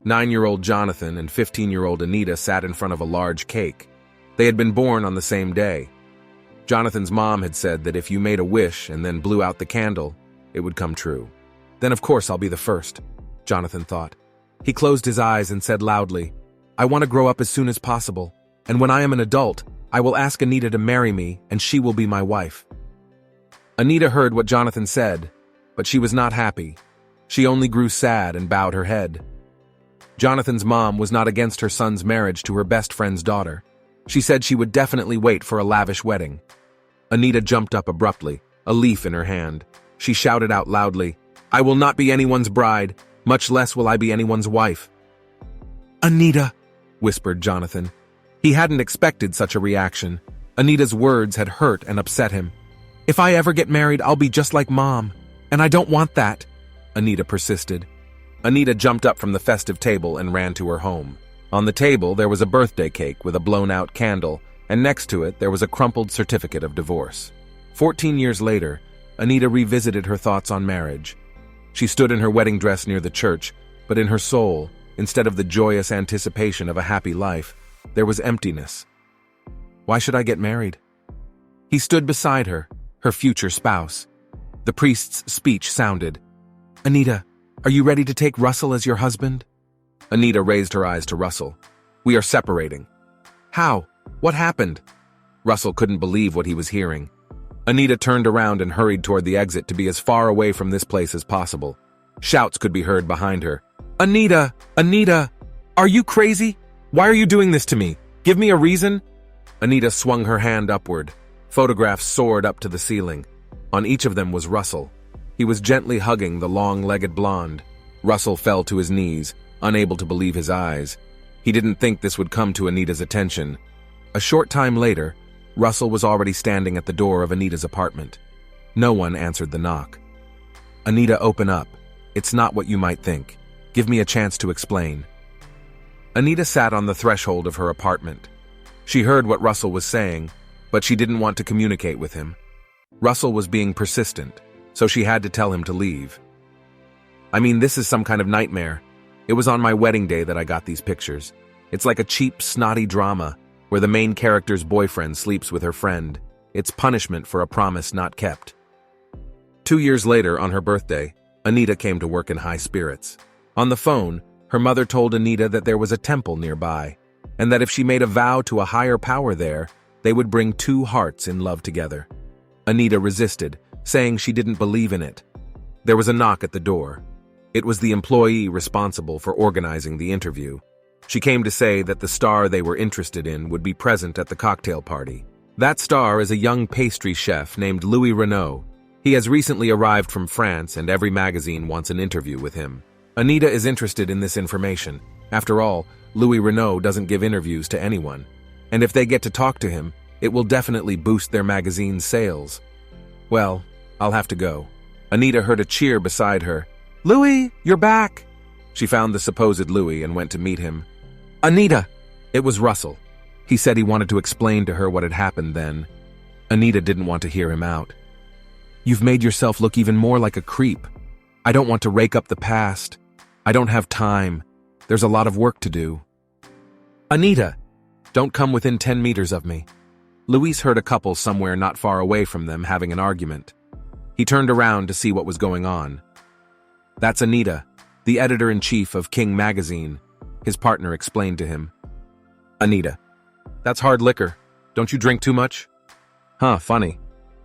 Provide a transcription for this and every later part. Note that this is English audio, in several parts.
9-year-old Jonathan and 15-year-old Anita sat in front of a large cake. They had been born on the same day. Jonathan's mom had said that if you made a wish and then blew out the candle, it would come true. Then of course I'll be the first, Jonathan thought. He closed his eyes and said loudly, I want to grow up as soon as possible, and when I am an adult, I will ask Anita to marry me and she will be my wife. Anita heard what Jonathan said, but she was not happy. She only grew sad and bowed her head. Jonathan's mom was not against her son's marriage to her best friend's daughter. She said she would definitely wait for a lavish wedding. Anita jumped up abruptly, a leaf in her hand. She shouted out loudly, I will not be anyone's bride, much less will I be anyone's wife. Anita, whispered Jonathan. He hadn't expected such a reaction. Anita's words had hurt and upset him. If I ever get married, I'll be just like Mom, and I don't want that, Anita persisted. Anita jumped up from the festive table and ran to her home. On the table, there was a birthday cake with a blown-out candle, and next to it, there was a crumpled certificate of divorce. 14 years later, Anita revisited her thoughts on marriage. She stood in her wedding dress near the church, but in her soul, instead of the joyous anticipation of a happy life, there was emptiness. Why should I get married? He stood beside her, her future spouse. The priest's speech sounded. Anita, are you ready to take Russell as your husband? Anita raised her eyes to Russell. We are separating. How? What happened? Russell couldn't believe what he was hearing. Anita turned around and hurried toward the exit to be as far away from this place as possible. Shouts could be heard behind her. Anita! Anita! Are you crazy? Why are you doing this to me? Give me a reason? Anita swung her hand upward. Photographs soared up to the ceiling. On each of them was Russell. He was gently hugging the long-legged blonde. Russell fell to his knees, unable to believe his eyes. He didn't think this would come to Anita's attention. A short time later, Russell was already standing at the door of Anita's apartment. No one answered the knock. Anita, open up. It's not what you might think. Give me a chance to explain. Anita sat on the threshold of her apartment. She heard what Russell was saying, but she didn't want to communicate with him. Russell was being persistent, so she had to tell him to leave. I mean, this is some kind of nightmare. It was on my wedding day that I got these pictures. It's like a cheap, snotty drama, where the main character's boyfriend sleeps with her friend. It's punishment for a promise not kept. 2 years later, on her birthday, Anita came to work in high spirits. On the phone, her mother told Anita that there was a temple nearby, and that if she made a vow to a higher power there, they would bring 2 hearts in love together. Anita resisted, saying she didn't believe in it. There was a knock at the door. It was the employee responsible for organizing the interview. She came to say that the star they were interested in would be present at the cocktail party. That star is a young pastry chef named Louis Renaud. He has recently arrived from France and every magazine wants an interview with him. Anita is interested in this information. After all, Louis Renaud doesn't give interviews to anyone. And if they get to talk to him, it will definitely boost their magazine's sales. Well, I'll have to go. Anita heard a cheer beside her. Louis, you're back! She found the supposed Louis and went to meet him. Anita! It was Russell. He said he wanted to explain to her what had happened then. Anita didn't want to hear him out. You've made yourself look even more like a creep. I don't want to rake up the past. I don't have time. There's a lot of work to do. Anita! Don't come within 10 meters of me. Luis heard a couple somewhere not far away from them having an argument. He turned around to see what was going on. That's Anita, the editor-in-chief of King magazine, his partner explained to him. Anita. That's hard liquor. Don't you drink too much? Huh, funny.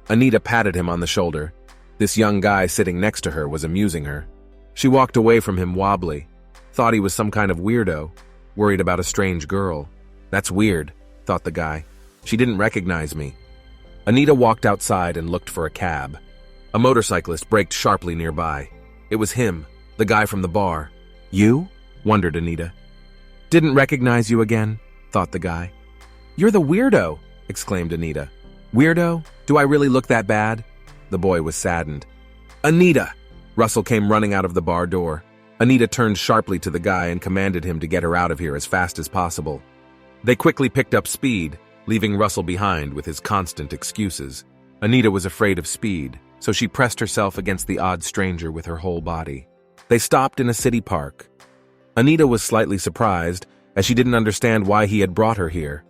Anita patted him on the shoulder. This young guy sitting next to her was amusing her. She walked away from him wobbly. Thought he was some kind of weirdo, worried about a strange girl. That's weird, thought the guy. She didn't recognize me. Anita walked outside and looked for a cab. A motorcyclist braked sharply nearby. It was him, the guy from the bar. You? Wondered Anita. Didn't recognize you again, thought the guy. You're the weirdo, exclaimed Anita. Weirdo? Do I really look that bad? The boy was saddened. Anita! Russell came running out of the bar door. Anita turned sharply to the guy and commanded him to get her out of here as fast as possible. They quickly picked up speed, leaving Russell behind with his constant excuses. Anita was afraid of speed, so she pressed herself against the odd stranger with her whole body. They stopped in a city park. Anita was slightly surprised, as she didn't understand why he had brought her here.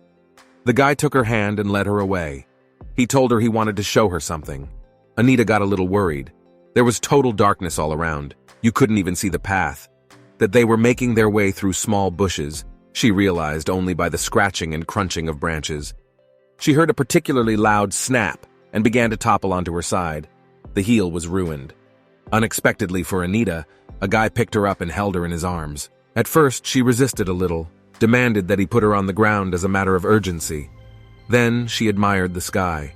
The guy took her hand and led her away. He told her he wanted to show her something. Anita got a little worried. There was total darkness all around. You couldn't even see the path. That they were making their way through small bushes, she realized only by the scratching and crunching of branches. She heard a particularly loud snap and began to topple onto her side. The heel was ruined. Unexpectedly for Anita, a guy picked her up and held her in his arms. At first, she resisted a little, demanded that he put her on the ground as a matter of urgency. Then she admired the sky.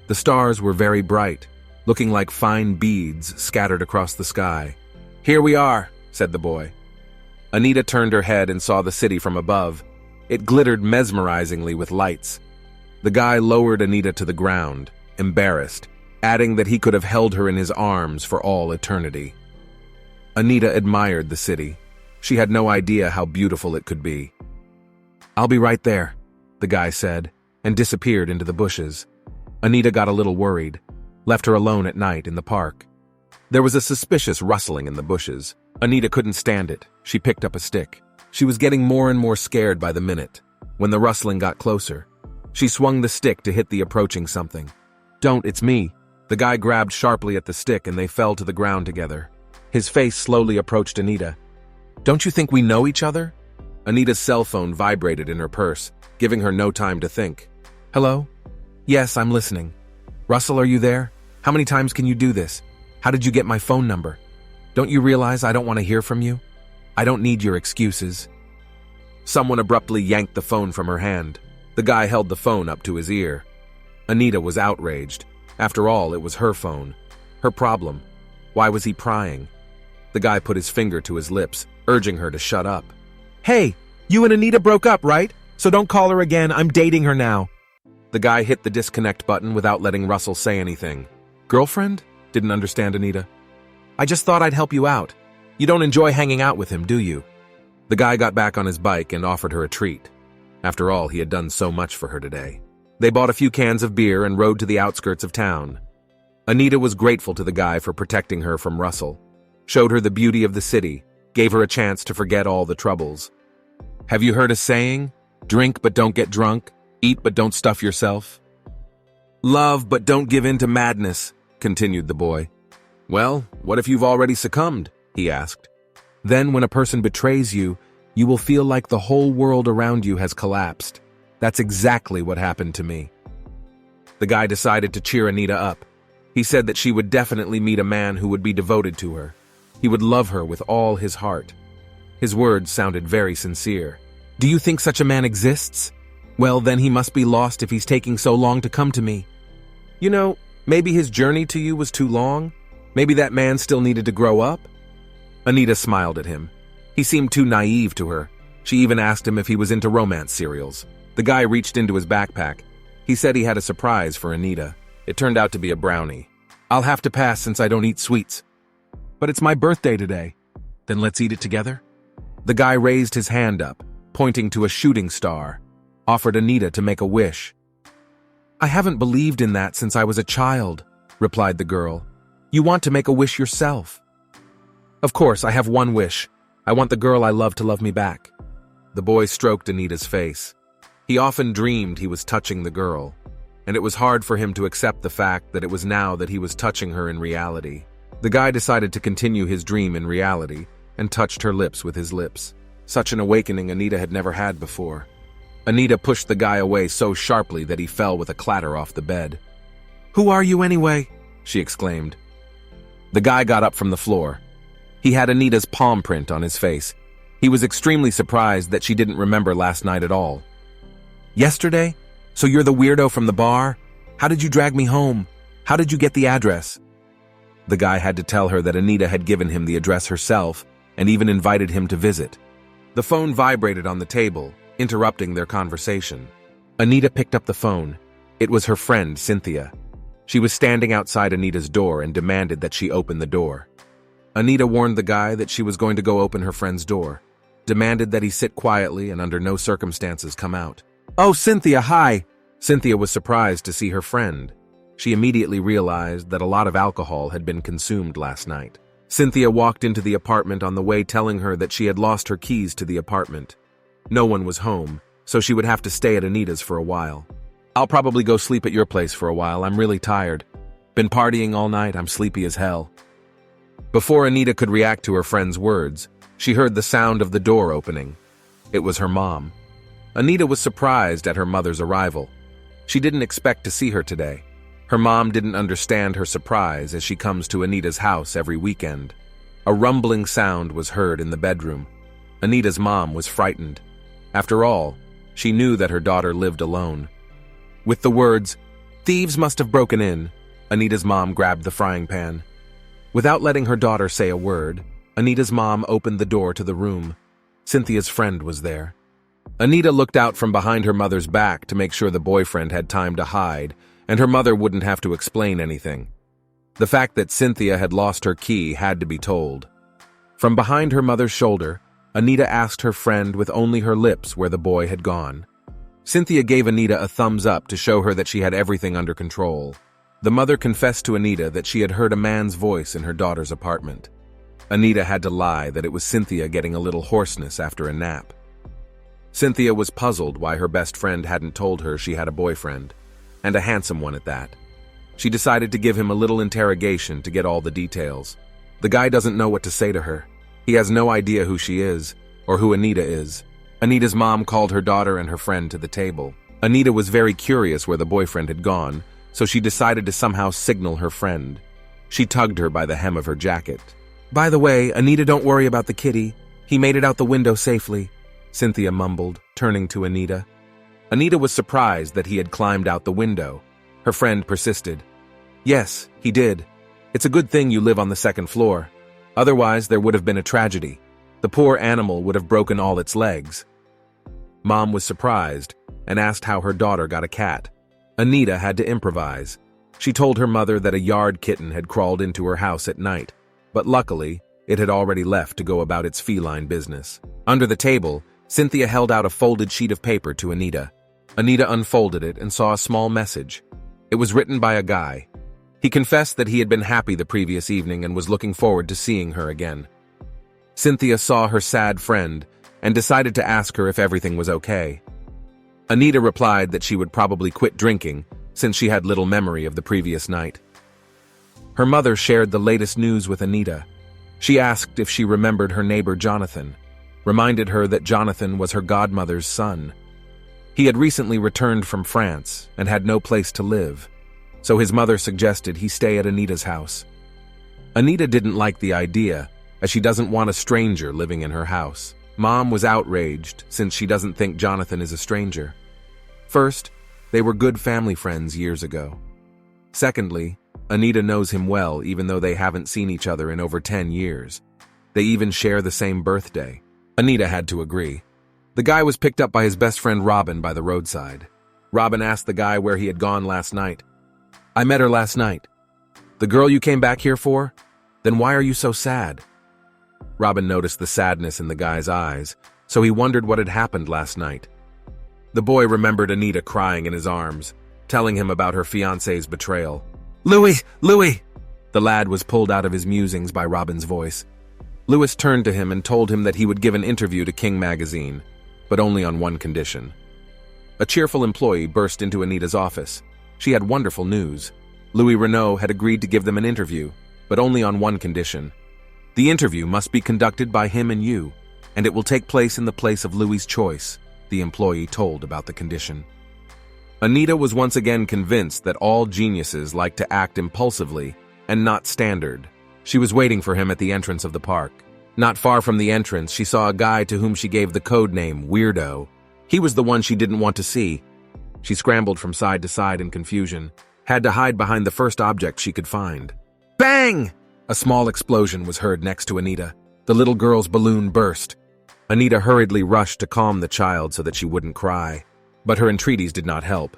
The stars were very bright, looking like fine beads scattered across the sky. "Here we are," said the boy. Anita turned her head and saw the city from above. It glittered mesmerizingly with lights. The guy lowered Anita to the ground, embarrassed, adding that he could have held her in his arms for all eternity. Anita admired the city. She had no idea how beautiful it could be. "I'll be right there," the guy said, and disappeared into the bushes. Anita got a little worried, left her alone at night in the park. There was a suspicious rustling in the bushes. Anita couldn't stand it. She picked up a stick. She was getting more and more scared by the minute. When the rustling got closer, she swung the stick to hit the approaching something. "Don't, it's me." The guy grabbed sharply at the stick and they fell to the ground together. His face slowly approached Anita. "Don't you think we know each other?" Anita's cell phone vibrated in her purse, giving her no time to think. "Hello? Yes, I'm listening. Russell, are you there? How many times can you do this? How did you get my phone number? Don't you realize I don't want to hear from you? I don't need your excuses." Someone abruptly yanked the phone from her hand. The guy held the phone up to his ear. Anita was outraged. After all, it was her phone. Her problem. Why was he prying? The guy put his finger to his lips, urging her to shut up. "Hey, you and Anita broke up, right? So don't call her again. I'm dating her now." The guy hit the disconnect button without letting Russell say anything. "Girlfriend?" Didn't understand Anita. "I just thought I'd help you out. You don't enjoy hanging out with him, do you?" The guy got back on his bike and offered her a treat. After all, he had done so much for her today. They bought a few cans of beer and rode to the outskirts of town. Anita was grateful to the guy for protecting her from Russell, showed her the beauty of the city, gave her a chance to forget all the troubles. Have you heard a saying? Drink but don't get drunk, eat but don't stuff yourself. Love but don't give in to madness, continued the boy. Well, what if you've already succumbed? He asked. Then when a person betrays you, you will feel like the whole world around you has collapsed. That's exactly what happened to me. The guy decided to cheer Anita up. He said that she would definitely meet a man who would be devoted to her. He would love her with all his heart. His words sounded very sincere. Do you think such a man exists? Well, then he must be lost if he's taking so long to come to me. You know, maybe his journey to you was too long. Maybe that man still needed to grow up. Anita smiled at him. He seemed too naive to her. She even asked him if he was into romance serials. The guy reached into his backpack. He said he had a surprise for Anita. It turned out to be a brownie. I'll have to pass since I don't eat sweets. But it's my birthday today. Then let's eat it together? The guy raised his hand up, pointing to a shooting star, offered Anita to make a wish. I haven't believed in that since I was a child, replied the girl. You want to make a wish yourself. Of course, I have one wish. I want the girl I love to love me back. The boy stroked Anita's face. He often dreamed he was touching the girl, and it was hard for him to accept the fact that it was now that he was touching her in reality. The guy decided to continue his dream in reality and touched her lips with his lips. Such an awakening Anita had never had before. Anita pushed the guy away so sharply that he fell with a clatter off the bed. Who are you anyway? She exclaimed. The guy got up from the floor. He had Anita's palm print on his face. He was extremely surprised that she didn't remember last night at all. Yesterday? So you're the weirdo from the bar? How did you drag me home? How did you get the address? The guy had to tell her that Anita had given him the address herself and even invited him to visit. The phone vibrated on the table, interrupting their conversation. Anita picked up the phone. It was her friend, Cynthia. She was standing outside Anita's door and demanded that she open the door. Anita warned the guy that she was going to go open her friend's door, demanded that he sit quietly and under no circumstances come out. Oh, Cynthia, hi! Cynthia was surprised to see her friend. She immediately realized that a lot of alcohol had been consumed last night. Cynthia walked into the apartment on the way, telling her that she had lost her keys to the apartment. No one was home, so she would have to stay at Anita's for a while. "I'll probably go sleep at your place for a while. I'm really tired. Been partying all night. I'm sleepy as hell." Before Anita could react to her friend's words, she heard the sound of the door opening. It was her mom. Anita was surprised at her mother's arrival. She didn't expect to see her today. Her mom didn't understand her surprise as she comes to Anita's house every weekend. A rumbling sound was heard in the bedroom. Anita's mom was frightened. After all, she knew that her daughter lived alone. With the words, "Thieves must have broken in," Anita's mom grabbed the frying pan. Without letting her daughter say a word, Anita's mom opened the door to the room. Cynthia's friend was there. Anita looked out from behind her mother's back to make sure the boyfriend had time to hide, and her mother wouldn't have to explain anything. The fact that Cynthia had lost her key had to be told. From behind her mother's shoulder, Anita asked her friend with only her lips where the boy had gone. Cynthia gave Anita a thumbs up to show her that she had everything under control. The mother confessed to Anita that she had heard a man's voice in her daughter's apartment. Anita had to lie that it was Cynthia getting a little hoarseness after a nap. Cynthia was puzzled why her best friend hadn't told her she had a boyfriend, and a handsome one at that. She decided to give him a little interrogation to get all the details. The guy doesn't know what to say to her. He has no idea who she is, or who Anita is. Anita's mom called her daughter and her friend to the table. Anita was very curious where the boyfriend had gone, so she decided to somehow signal her friend. She tugged her by the hem of her jacket. "By the way, Anita, don't worry about the kitty. He made it out the window safely," Cynthia mumbled, turning to Anita. Anita was surprised that he had climbed out the window. Her friend persisted. "Yes, he did. It's a good thing you live on the second floor. Otherwise, there would have been a tragedy. The poor animal would have broken all its legs." Mom was surprised and asked how her daughter got a cat. Anita had to improvise. She told her mother that a yard kitten had crawled into her house at night, but luckily, it had already left to go about its feline business. Under the table, Cynthia held out a folded sheet of paper to Anita. Anita unfolded it and saw a small message. It was written by a guy. He confessed that he had been happy the previous evening and was looking forward to seeing her again. Cynthia saw her sad friend and decided to ask her if everything was okay. Anita replied that she would probably quit drinking since she had little memory of the previous night. Her mother shared the latest news with Anita. She asked if she remembered her neighbor Jonathan, reminded her that Jonathan was her godmother's son. He had recently returned from France and had no place to live, so his mother suggested he stay at Anita's house. Anita didn't like the idea, as she doesn't want a stranger living in her house. Mom was outraged since she doesn't think Jonathan is a stranger. First, they were good family friends years ago. Secondly, Anita knows him well even though they haven't seen each other in over 10 years. They even share the same birthday. Anita had to agree. The guy was picked up by his best friend Robin by the roadside. Robin asked the guy where he had gone last night. "I met her last night." "The girl you came back here for? Then why are you so sad?" Robin noticed the sadness in the guy's eyes, so he wondered what had happened last night. The boy remembered Anita crying in his arms, telling him about her fiancé's betrayal. "Louis! Louis!" The lad was pulled out of his musings by Robin's voice. Louis turned to him and told him that he would give an interview to King magazine, but only on one condition. A cheerful employee burst into Anita's office. She had wonderful news. Louis Renault had agreed to give them an interview, but only on one condition. The interview must be conducted by him and you, and it will take place in the place of Louis's choice, the employee told about the condition. Anita was once again convinced that all geniuses like to act impulsively and not standard. She was waiting for him at the entrance of the park. Not far from the entrance, she saw a guy to whom she gave the code name Weirdo. He was the one she didn't want to see. She scrambled from side to side in confusion, had to hide behind the first object she could find. Bang! A small explosion was heard next to Anita. The little girl's balloon burst. Anita hurriedly rushed to calm the child so that she wouldn't cry. But her entreaties did not help.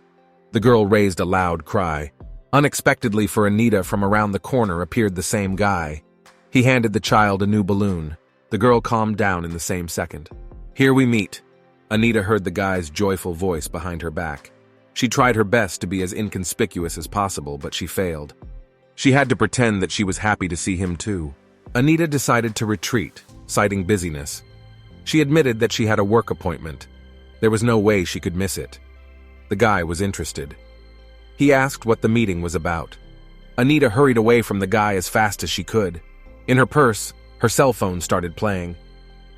The girl raised a loud cry. Unexpectedly for Anita, from around the corner appeared the same guy. He handed the child a new balloon. The girl calmed down in the same second. "Here we meet." Anita heard the guy's joyful voice behind her back. She tried her best to be as inconspicuous as possible, but she failed. She had to pretend that she was happy to see him too. Anita decided to retreat, citing busyness. She admitted that she had a work appointment. There was no way she could miss it. The guy was interested. He asked what the meeting was about. Anita hurried away from the guy as fast as she could. In her purse, her cell phone started playing.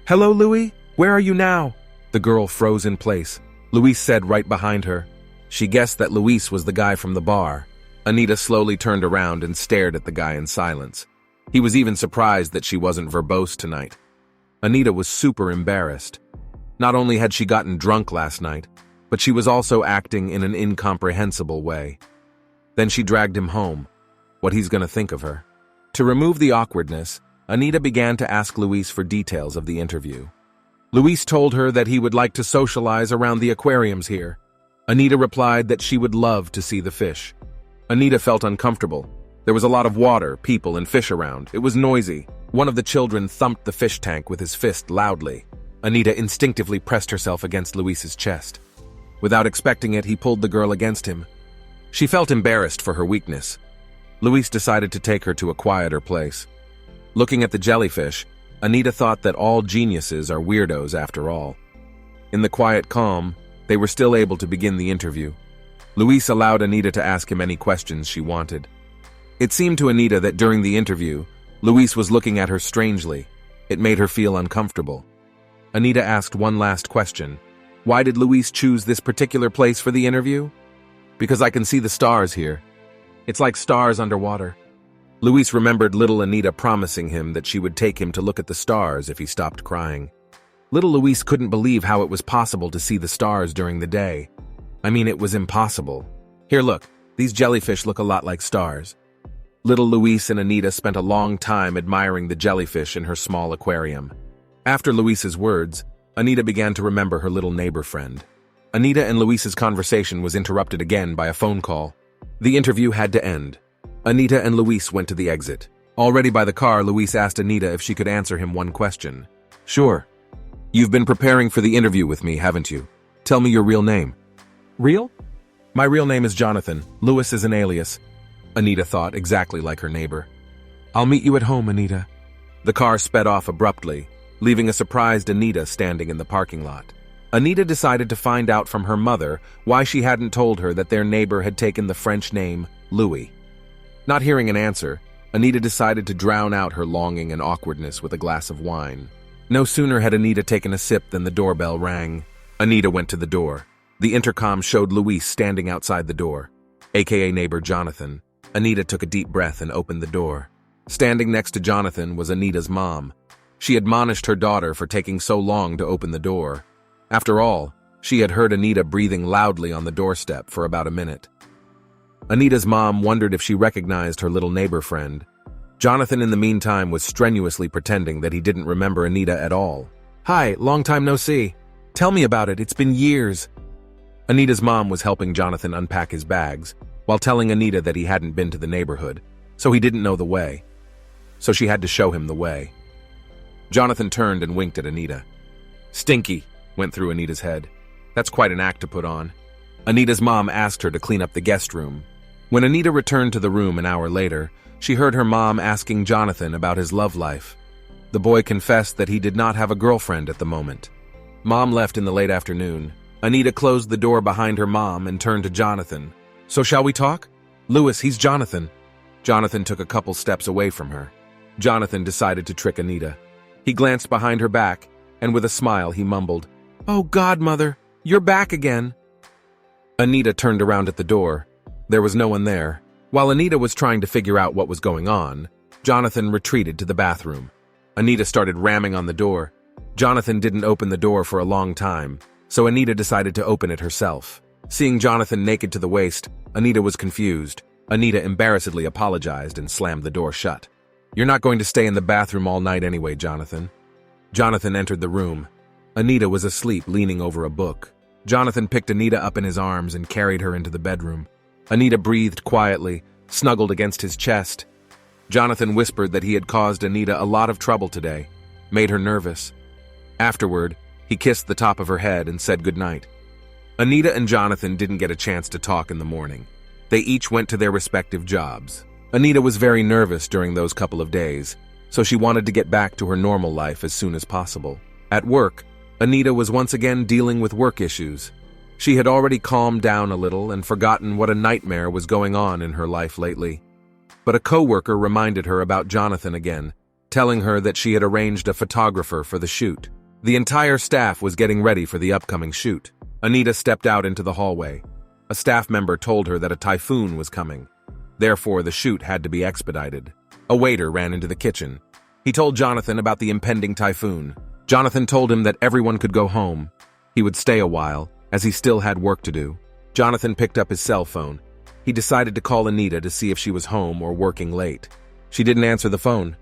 "Hello, Louis? Where are you now?" The girl froze in place. Luis said right behind her. She guessed that Luis was the guy from the bar. Anita slowly turned around and stared at the guy in silence. He was even surprised that she wasn't verbose tonight. Anita was super embarrassed. Not only had she gotten drunk last night, but she was also acting in an incomprehensible way. Then she dragged him home. What he's gonna think of her. To remove the awkwardness, Anita began to ask Luis for details of the interview. Luis told her that he would like to socialize around the aquariums here. Anita replied that she would love to see the fish. Anita felt uncomfortable. There was a lot of water, people, and fish around. It was noisy. One of the children thumped the fish tank with his fist loudly. Anita instinctively pressed herself against Luis's chest. Without expecting it, he pulled the girl against him. She felt embarrassed for her weakness. Luis decided to take her to a quieter place. Looking at the jellyfish, Anita thought that all geniuses are weirdos after all. In the quiet calm, they were still able to begin the interview. Luis allowed Anita to ask him any questions she wanted. It seemed to Anita that during the interview, Luis was looking at her strangely. It made her feel uncomfortable. Anita asked one last question. Why did Luis choose this particular place for the interview? Because I can see the stars here. It's like stars underwater. Luis remembered little Anita promising him that she would take him to look at the stars if he stopped crying. Little Luis couldn't believe how it was possible to see the stars during the day. I mean, it was impossible. Here, look, these jellyfish look a lot like stars. Little Luis and Anita spent a long time admiring the jellyfish in her small aquarium. After Luis's words, Anita began to remember her little neighbor friend. Anita and Luis's conversation was interrupted again by a phone call. The interview had to end. Anita and Luis went to the exit. Already by the car, Luis asked Anita if she could answer him one question. Sure. You've been preparing for the interview with me, haven't you? Tell me your real name. Real? My real name is Jonathan. Louis is an alias. Anita thought, exactly like her neighbor. I'll meet you at home, Anita. The car sped off abruptly, leaving a surprised Anita standing in the parking lot. Anita decided to find out from her mother why she hadn't told her that their neighbor had taken the French name Louis. Not hearing an answer, Anita decided to drown out her longing and awkwardness with a glass of wine. No sooner had Anita taken a sip than the doorbell rang. Anita went to the door. The intercom showed Luis standing outside the door, aka neighbor Jonathan. Anita took a deep breath and opened the door. Standing next to Jonathan was Anita's mom. She admonished her daughter for taking so long to open the door. After all, she had heard Anita breathing loudly on the doorstep for about a minute. Anita's mom wondered if she recognized her little neighbor friend. Jonathan, in the meantime, was strenuously pretending that he didn't remember Anita at all. Hi, long time no see. Tell me about it, it's been years. Anita's mom was helping Jonathan unpack his bags, while telling Anita that he hadn't been to the neighborhood, so he didn't know the way. So she had to show him the way. Jonathan turned and winked at Anita. Stinky, went through Anita's head. That's quite an act to put on. Anita's mom asked her to clean up the guest room. When Anita returned to the room an hour later, she heard her mom asking Jonathan about his love life. The boy confessed that he did not have a girlfriend at the moment. Mom left in the late afternoon. Anita closed the door behind her mom and turned to Jonathan. So shall we talk? Louis, he's Jonathan. Jonathan took a couple steps away from her. Jonathan decided to trick Anita. He glanced behind her back, and with a smile he mumbled, Oh, godmother, you're back again. Anita turned around at the door. There was no one there. While Anita was trying to figure out what was going on, Jonathan retreated to the bathroom. Anita started ramming on the door. Jonathan didn't open the door for a long time, so Anita decided to open it herself. Seeing Jonathan naked to the waist, Anita was confused. Anita embarrassedly apologized and slammed the door shut. You're not going to stay in the bathroom all night anyway, Jonathan. Jonathan entered the room. Anita was asleep, leaning over a book. Jonathan picked Anita up in his arms and carried her into the bedroom. Anita breathed quietly, snuggled against his chest. Jonathan whispered that he had caused Anita a lot of trouble today, made her nervous. Afterward, he kissed the top of her head and said goodnight. Anita and Jonathan didn't get a chance to talk in the morning. They each went to their respective jobs. Anita was very nervous during those couple of days, so she wanted to get back to her normal life as soon as possible. At work, Anita was once again dealing with work issues. She had already calmed down a little and forgotten what a nightmare was going on in her life lately. But a coworker reminded her about Jonathan again, telling her that she had arranged a photographer for the shoot. The entire staff was getting ready for the upcoming shoot. Anita stepped out into the hallway. A staff member told her that a typhoon was coming. Therefore, the shoot had to be expedited. A waiter ran into the kitchen. He told Jonathan about the impending typhoon. Jonathan told him that everyone could go home. He would stay a while, as he still had work to do. Jonathan picked up his cell phone. He decided to call Anita to see if she was home or working late. She didn't answer the phone.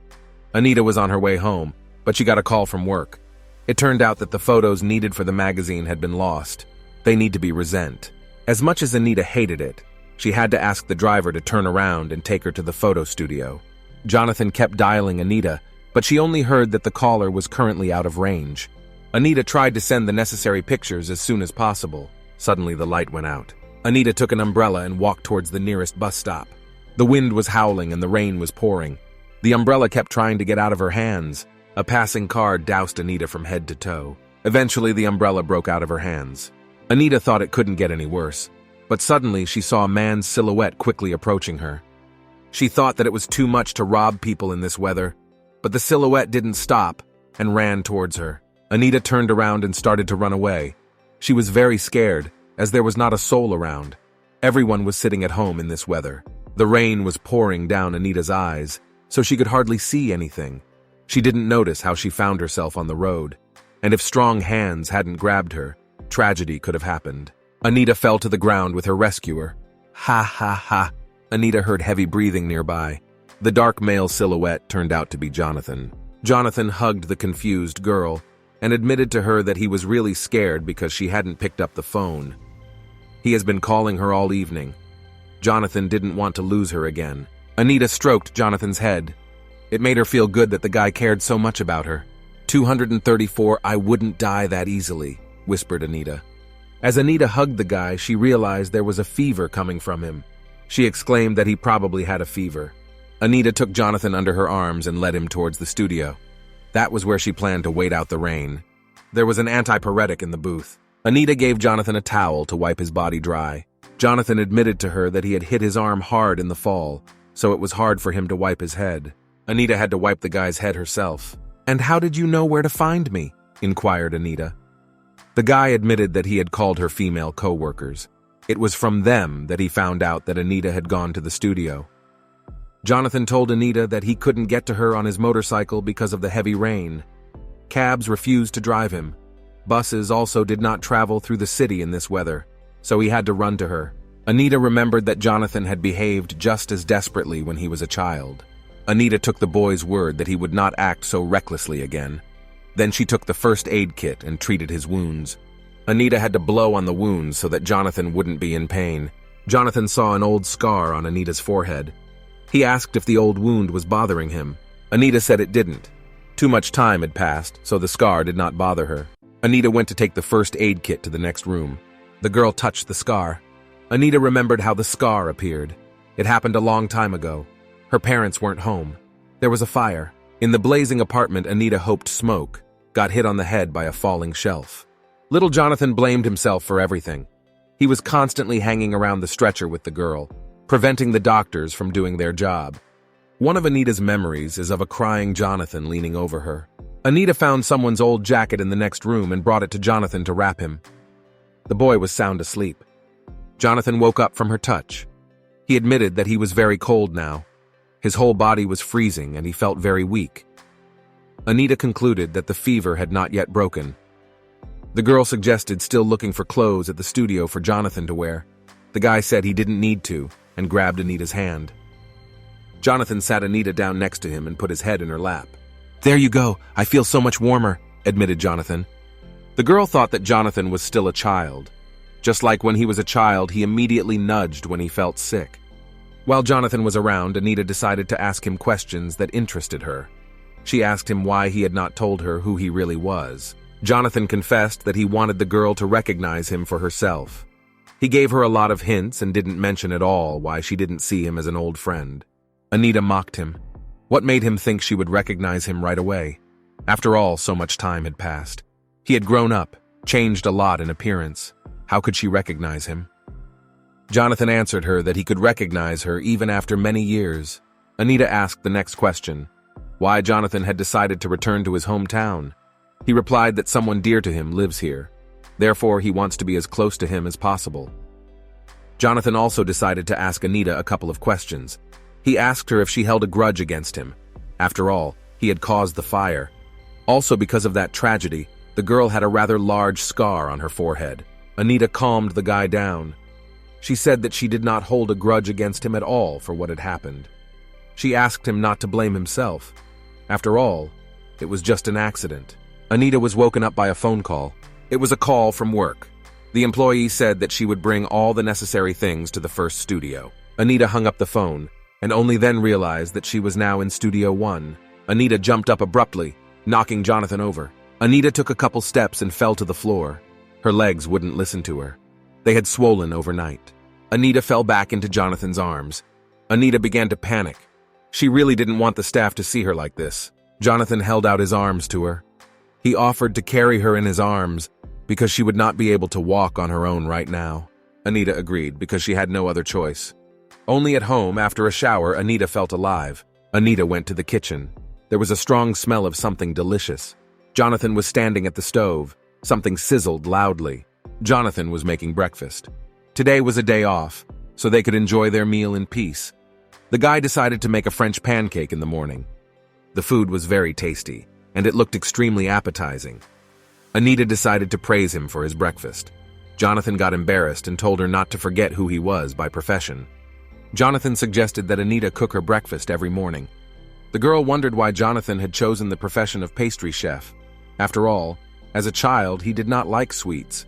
Anita was on her way home, but she got a call from work. It turned out that the photos needed for the magazine had been lost. They need to be resent. As much as Anita hated it, she had to ask the driver to turn around and take her to the photo studio. Jonathan kept dialing Anita, but she only heard that the caller was currently out of range. Anita tried to send the necessary pictures as soon as possible. Suddenly the light went out. Anita took an umbrella and walked towards the nearest bus stop. The wind was howling and the rain was pouring. The umbrella kept trying to get out of her hands. A passing car doused Anita from head to toe. Eventually the umbrella broke out of her hands. Anita thought it couldn't get any worse, but suddenly she saw a man's silhouette quickly approaching her. She thought that it was too much to rob people in this weather, but the silhouette didn't stop and ran towards her. Anita turned around and started to run away. She was very scared, as there was not a soul around. Everyone was sitting at home in this weather. The rain was pouring down Anita's eyes, so she could hardly see anything. She didn't notice how she found herself on the road, and if strong hands hadn't grabbed her, tragedy could have happened. Anita fell to the ground with her rescuer. Ha ha ha. Anita heard heavy breathing nearby. The dark male silhouette turned out to be Jonathan. Jonathan hugged the confused girl and admitted to her that he was really scared because she hadn't picked up the phone. He has been calling her all evening. Jonathan didn't want to lose her again. Anita stroked Jonathan's head. It made her feel good that the guy cared so much about her. 234, I wouldn't die that easily, whispered Anita. As Anita hugged the guy, she realized there was a fever coming from him. She exclaimed that he probably had a fever. Anita took Jonathan under her arms and led him towards the studio. That was where she planned to wait out the rain. There was an antipyretic in the booth. Anita gave Jonathan a towel to wipe his body dry. Jonathan admitted to her that he had hit his arm hard in the fall, so it was hard for him to wipe his head. Anita had to wipe the guy's head herself. "And how did you know where to find me?" inquired Anita. The guy admitted that he had called her female co-workers. It was from them that he found out that Anita had gone to the studio. Jonathan told Anita that he couldn't get to her on his motorcycle because of the heavy rain. Cabs refused to drive him. Buses also did not travel through the city in this weather, so he had to run to her. Anita remembered that Jonathan had behaved just as desperately when he was a child. Anita took the boy's word that he would not act so recklessly again. Then she took the first aid kit and treated his wounds. Anita had to blow on the wounds so that Jonathan wouldn't be in pain. Jonathan saw an old scar on Anita's forehead. He asked if the old wound was bothering him. Anita said it didn't. Too much time had passed, so the scar did not bother her. Anita went to take the first aid kit to the next room. The girl touched the scar. Anita remembered how the scar appeared. It happened a long time ago. Her parents weren't home. There was a fire. In the blazing apartment, Anita hoped smoke, got hit on the head by a falling shelf. Little Jonathan blamed himself for everything. He was constantly hanging around the stretcher with the girl, preventing the doctors from doing their job. One of Anita's memories is of a crying Jonathan leaning over her. Anita found someone's old jacket in the next room and brought it to Jonathan to wrap him. The boy was sound asleep. Jonathan woke up from her touch. He admitted that he was very cold now. His whole body was freezing and he felt very weak. Anita concluded that the fever had not yet broken. The girl suggested still looking for clothes at the studio for Jonathan to wear. The guy said he didn't need to and grabbed Anita's hand. Jonathan sat Anita down next to him and put his head in her lap. "There you go, I feel so much warmer," admitted Jonathan. The girl thought that Jonathan was still a child. Just like when he was a child, he immediately nudged when he felt sick. While Jonathan was around, Anita decided to ask him questions that interested her. She asked him why he had not told her who he really was. Jonathan confessed that he wanted the girl to recognize him for herself. He gave her a lot of hints and didn't mention at all why she didn't see him as an old friend. Anita mocked him. What made him think she would recognize him right away? After all, so much time had passed. He had grown up, changed a lot in appearance. How could she recognize him? Jonathan answered her that he could recognize her even after many years. Anita asked the next question, why Jonathan had decided to return to his hometown. He replied that someone dear to him lives here. Therefore, he wants to be as close to him as possible. Jonathan also decided to ask Anita a couple of questions. He asked her if she held a grudge against him. After all, he had caused the fire. Also, because of that tragedy, the girl had a rather large scar on her forehead. Anita calmed the guy down. She said that she did not hold a grudge against him at all for what had happened. She asked him not to blame himself. After all, it was just an accident. Anita was woken up by a phone call. It was a call from work. The employee said that she would bring all the necessary things to the first studio. Anita hung up the phone, and only then realized that she was now in Studio 1. Anita jumped up abruptly, knocking Jonathan over. Anita took a couple steps and fell to the floor. Her legs wouldn't listen to her. They had swollen overnight. Anita fell back into Jonathan's arms. Anita began to panic. She really didn't want the staff to see her like this. Jonathan held out his arms to her. He offered to carry her in his arms because she would not be able to walk on her own right now. Anita agreed because she had no other choice. Only at home, after a shower, Anita felt alive. Anita went to the kitchen. There was a strong smell of something delicious. Jonathan was standing at the stove. Something sizzled loudly. Jonathan was making breakfast. Today was a day off, so they could enjoy their meal in peace. The guy decided to make a French pancake in the morning. The food was very tasty, and it looked extremely appetizing. Anita decided to praise him for his breakfast. Jonathan got embarrassed and told her not to forget who he was by profession. Jonathan suggested that Anita cook her breakfast every morning. The girl wondered why Jonathan had chosen the profession of pastry chef. After all, as a child, he did not like sweets.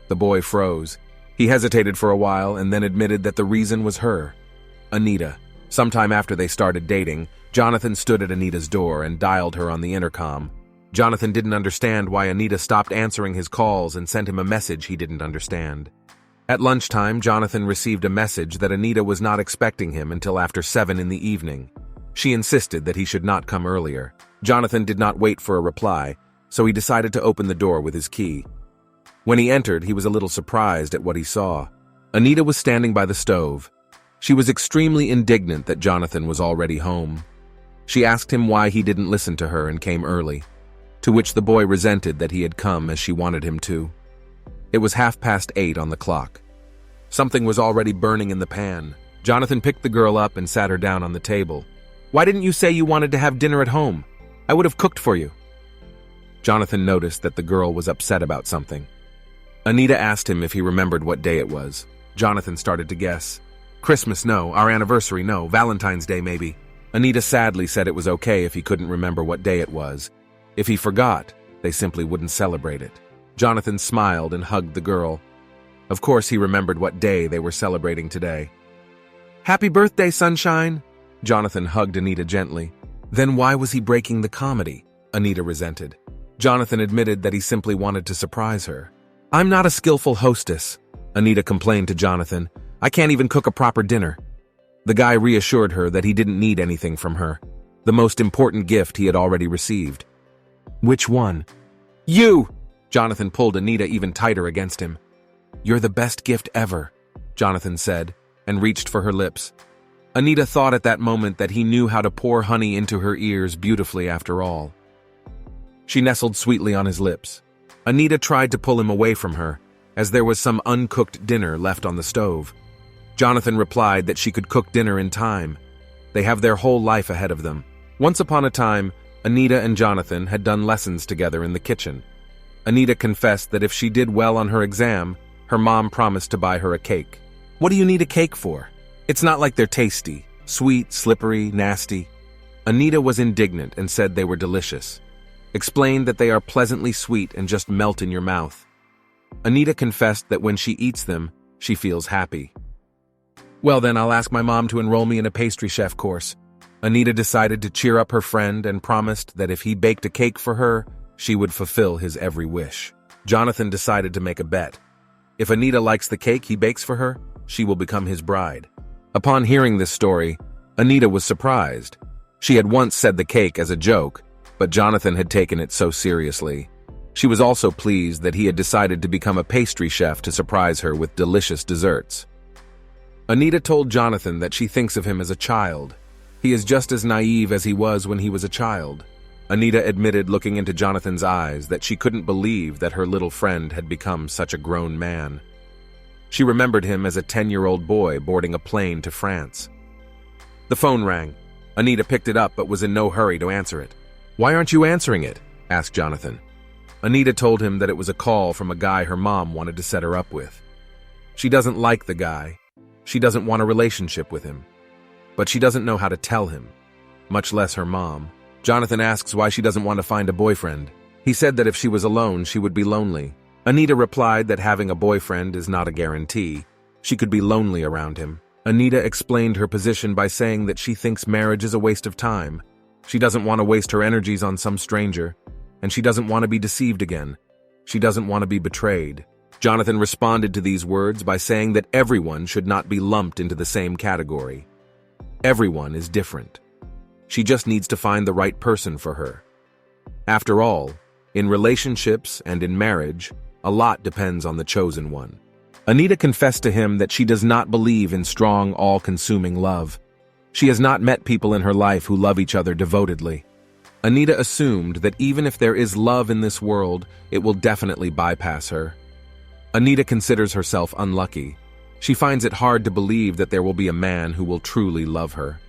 The boy froze. He hesitated for a while and then admitted that the reason was her, Anita. Sometime after they started dating, Jonathan stood at Anita's door and dialed her on the intercom. Jonathan didn't understand why Anita stopped answering his calls and sent him a message he didn't understand. At lunchtime, Jonathan received a message that Anita was not expecting him until after 7 in the evening. She insisted that he should not come earlier. Jonathan did not wait for a reply, so he decided to open the door with his key. When he entered, he was a little surprised at what he saw. Anita was standing by the stove. She was extremely indignant that Jonathan was already home. She asked him why he didn't listen to her and came early, to which the boy resented that he had come as she wanted him to. It was 8:30 on the clock. Something was already burning in the pan. Jonathan picked the girl up and sat her down on the table. "Why didn't you say you wanted to have dinner at home? I would have cooked for you." Jonathan noticed that the girl was upset about something. Anita asked him if he remembered what day it was. Jonathan started to guess. Christmas, no. Our anniversary, no. Valentine's Day, maybe. Anita sadly said it was okay if he couldn't remember what day it was. If he forgot, they simply wouldn't celebrate it. Jonathan smiled and hugged the girl. Of course he remembered what day they were celebrating today. "Happy birthday, sunshine!" Jonathan hugged Anita gently. Then why was he breaking the comedy? Anita resented. Jonathan admitted that he simply wanted to surprise her. "I'm not a skillful hostess," Anita complained to Jonathan. "I can't even cook a proper dinner." The guy reassured her that he didn't need anything from her. The most important gift he had already received. "Which one?" "You!" Jonathan pulled Anita even tighter against him. "You're the best gift ever," Jonathan said, and reached for her lips. Anita thought at that moment that he knew how to pour honey into her ears beautifully after all. She nestled sweetly on his lips. Anita tried to pull him away from her, as there was some uncooked dinner left on the stove. Jonathan replied that she could cook dinner in time. They have their whole life ahead of them. Once upon a time, Anita and Jonathan had done lessons together in the kitchen. Anita confessed that if she did well on her exam, her mom promised to buy her a cake. "What do you need a cake for? It's not like they're tasty, sweet, slippery, nasty." Anita was indignant and said they were delicious. Explained that they are pleasantly sweet and just melt in your mouth. Anita confessed that when she eats them, she feels happy. "Well then, I'll ask my mom to enroll me in a pastry chef course." Anita decided to cheer up her friend and promised that if he baked a cake for her, she would fulfill his every wish. Jonathan decided to make a bet. If Anita likes the cake he bakes for her, she will become his bride. Upon hearing this story, Anita was surprised. She had once said the cake as a joke, but Jonathan had taken it so seriously. She was also pleased that he had decided to become a pastry chef to surprise her with delicious desserts. Anita told Jonathan that she thinks of him as a child. He is just as naive as he was when he was a child. Anita admitted, looking into Jonathan's eyes, that she couldn't believe that her little friend had become such a grown man. She remembered him as a 10-year-old boy boarding a plane to France. The phone rang. Anita picked it up but was in no hurry to answer it. "Why aren't you answering it?" asked Jonathan. Anita told him that it was a call from a guy her mom wanted to set her up with. She doesn't like the guy. She doesn't want a relationship with him. But she doesn't know how to tell him, much less her mom. Jonathan asks why she doesn't want to find a boyfriend. He said that if she was alone, she would be lonely. Anita replied that having a boyfriend is not a guarantee. She could be lonely around him. Anita explained her position by saying that she thinks marriage is a waste of time. She doesn't want to waste her energies on some stranger, and she doesn't want to be deceived again. She doesn't want to be betrayed. Jonathan responded to these words by saying that everyone should not be lumped into the same category. Everyone is different. She just needs to find the right person for her. After all, in relationships and in marriage, a lot depends on the chosen one. Anita confessed to him that she does not believe in strong, all-consuming love. She has not met people in her life who love each other devotedly. Anita assumed that even if there is love in this world, it will definitely bypass her. Anita considers herself unlucky. She finds it hard to believe that there will be a man who will truly love her.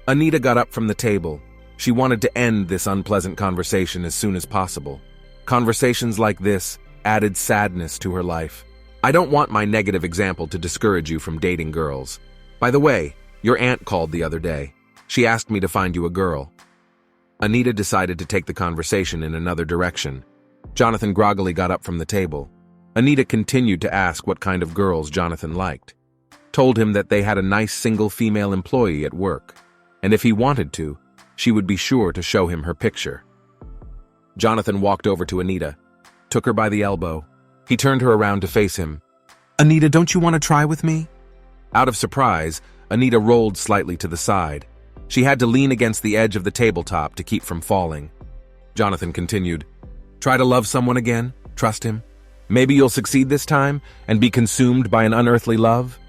Anita got up from the table. She wanted to end this unpleasant conversation as soon as possible. Conversations like this added sadness to her life. "I don't want my negative example to discourage you from dating girls. By the way, your aunt called the other day. She asked me to find you a girl." Anita decided to take the conversation in another direction. Jonathan groggily got up from the table. Anita continued to ask what kind of girls Jonathan liked. Told him that they had a nice single female employee at work, and if he wanted to, she would be sure to show him her picture. Jonathan walked over to Anita, took her by the elbow. He turned her around to face him. "Anita, don't you want to try with me?" Out of surprise, Anita rolled slightly to the side. She had to lean against the edge of the tabletop to keep from falling. Jonathan continued, "Try to love someone again, trust him. Maybe you'll succeed this time and be consumed by an unearthly love."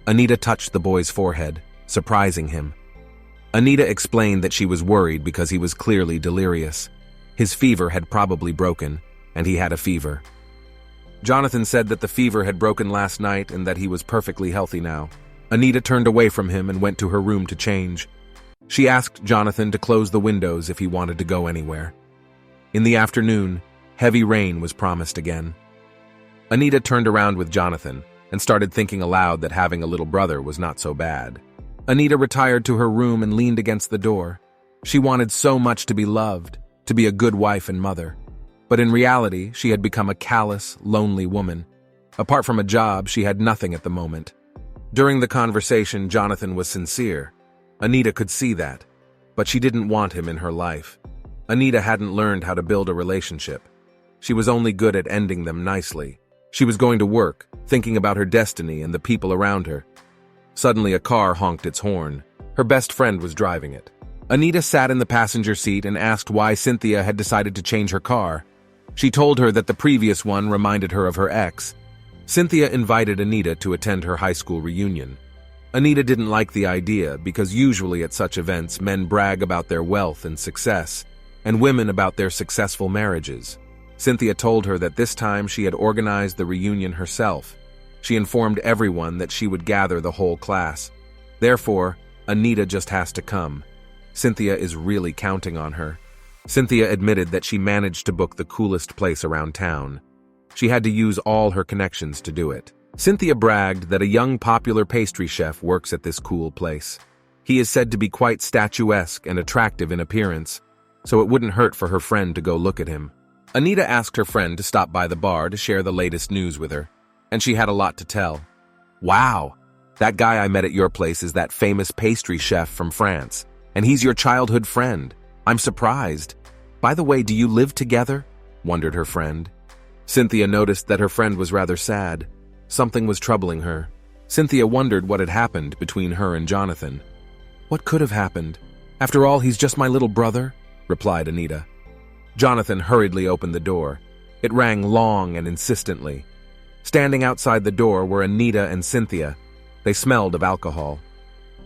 Anita touched the boy's forehead, surprising him. Anita explained that she was worried because he was clearly delirious. His fever had probably broken, and he had a fever. Jonathan said that the fever had broken last night and that he was perfectly healthy now. Anita turned away from him and went to her room to change. She asked Jonathan to close the windows if he wanted to go anywhere. In the afternoon, heavy rain was promised again. Anita turned around with Jonathan and started thinking aloud that having a little brother was not so bad. Anita retired to her room and leaned against the door. She wanted so much to be loved, to be a good wife and mother. But in reality, she had become a callous, lonely woman. Apart from a job, she had nothing at the moment. During the conversation, Jonathan was sincere. Anita could see that, but she didn't want him in her life. Anita hadn't learned how to build a relationship. She was only good at ending them nicely. She was going to work, thinking about her destiny and the people around her. Suddenly, a car honked its horn. Her best friend was driving it. Anita sat in the passenger seat and asked why Cynthia had decided to change her car. She told her that the previous one reminded her of her ex. Cynthia invited Anita to attend her high school reunion. Anita didn't like the idea because usually at such events men brag about their wealth and success, and women about their successful marriages. Cynthia told her that this time she had organized the reunion herself. She informed everyone that she would gather the whole class. Therefore, Anita just has to come. Cynthia is really counting on her. Cynthia admitted that she managed to book the coolest place around town. She had to use all her connections to do it. Cynthia bragged that a young popular pastry chef works at this cool place. He is said to be quite statuesque and attractive in appearance, so it wouldn't hurt for her friend to go look at him. Anita asked her friend to stop by the bar to share the latest news with her, and she had a lot to tell. "Wow, that guy I met at your place is that famous pastry chef from France, and he's your childhood friend. I'm surprised. By the way, do you live together?" wondered her friend. Cynthia noticed that her friend was rather sad. Something was troubling her. Cynthia wondered what had happened between her and Jonathan. What could have happened? "After all, he's just my little brother," replied Anita. Jonathan hurriedly opened the door. It rang long and insistently. Standing outside the door were Anita and Cynthia. They smelled of alcohol.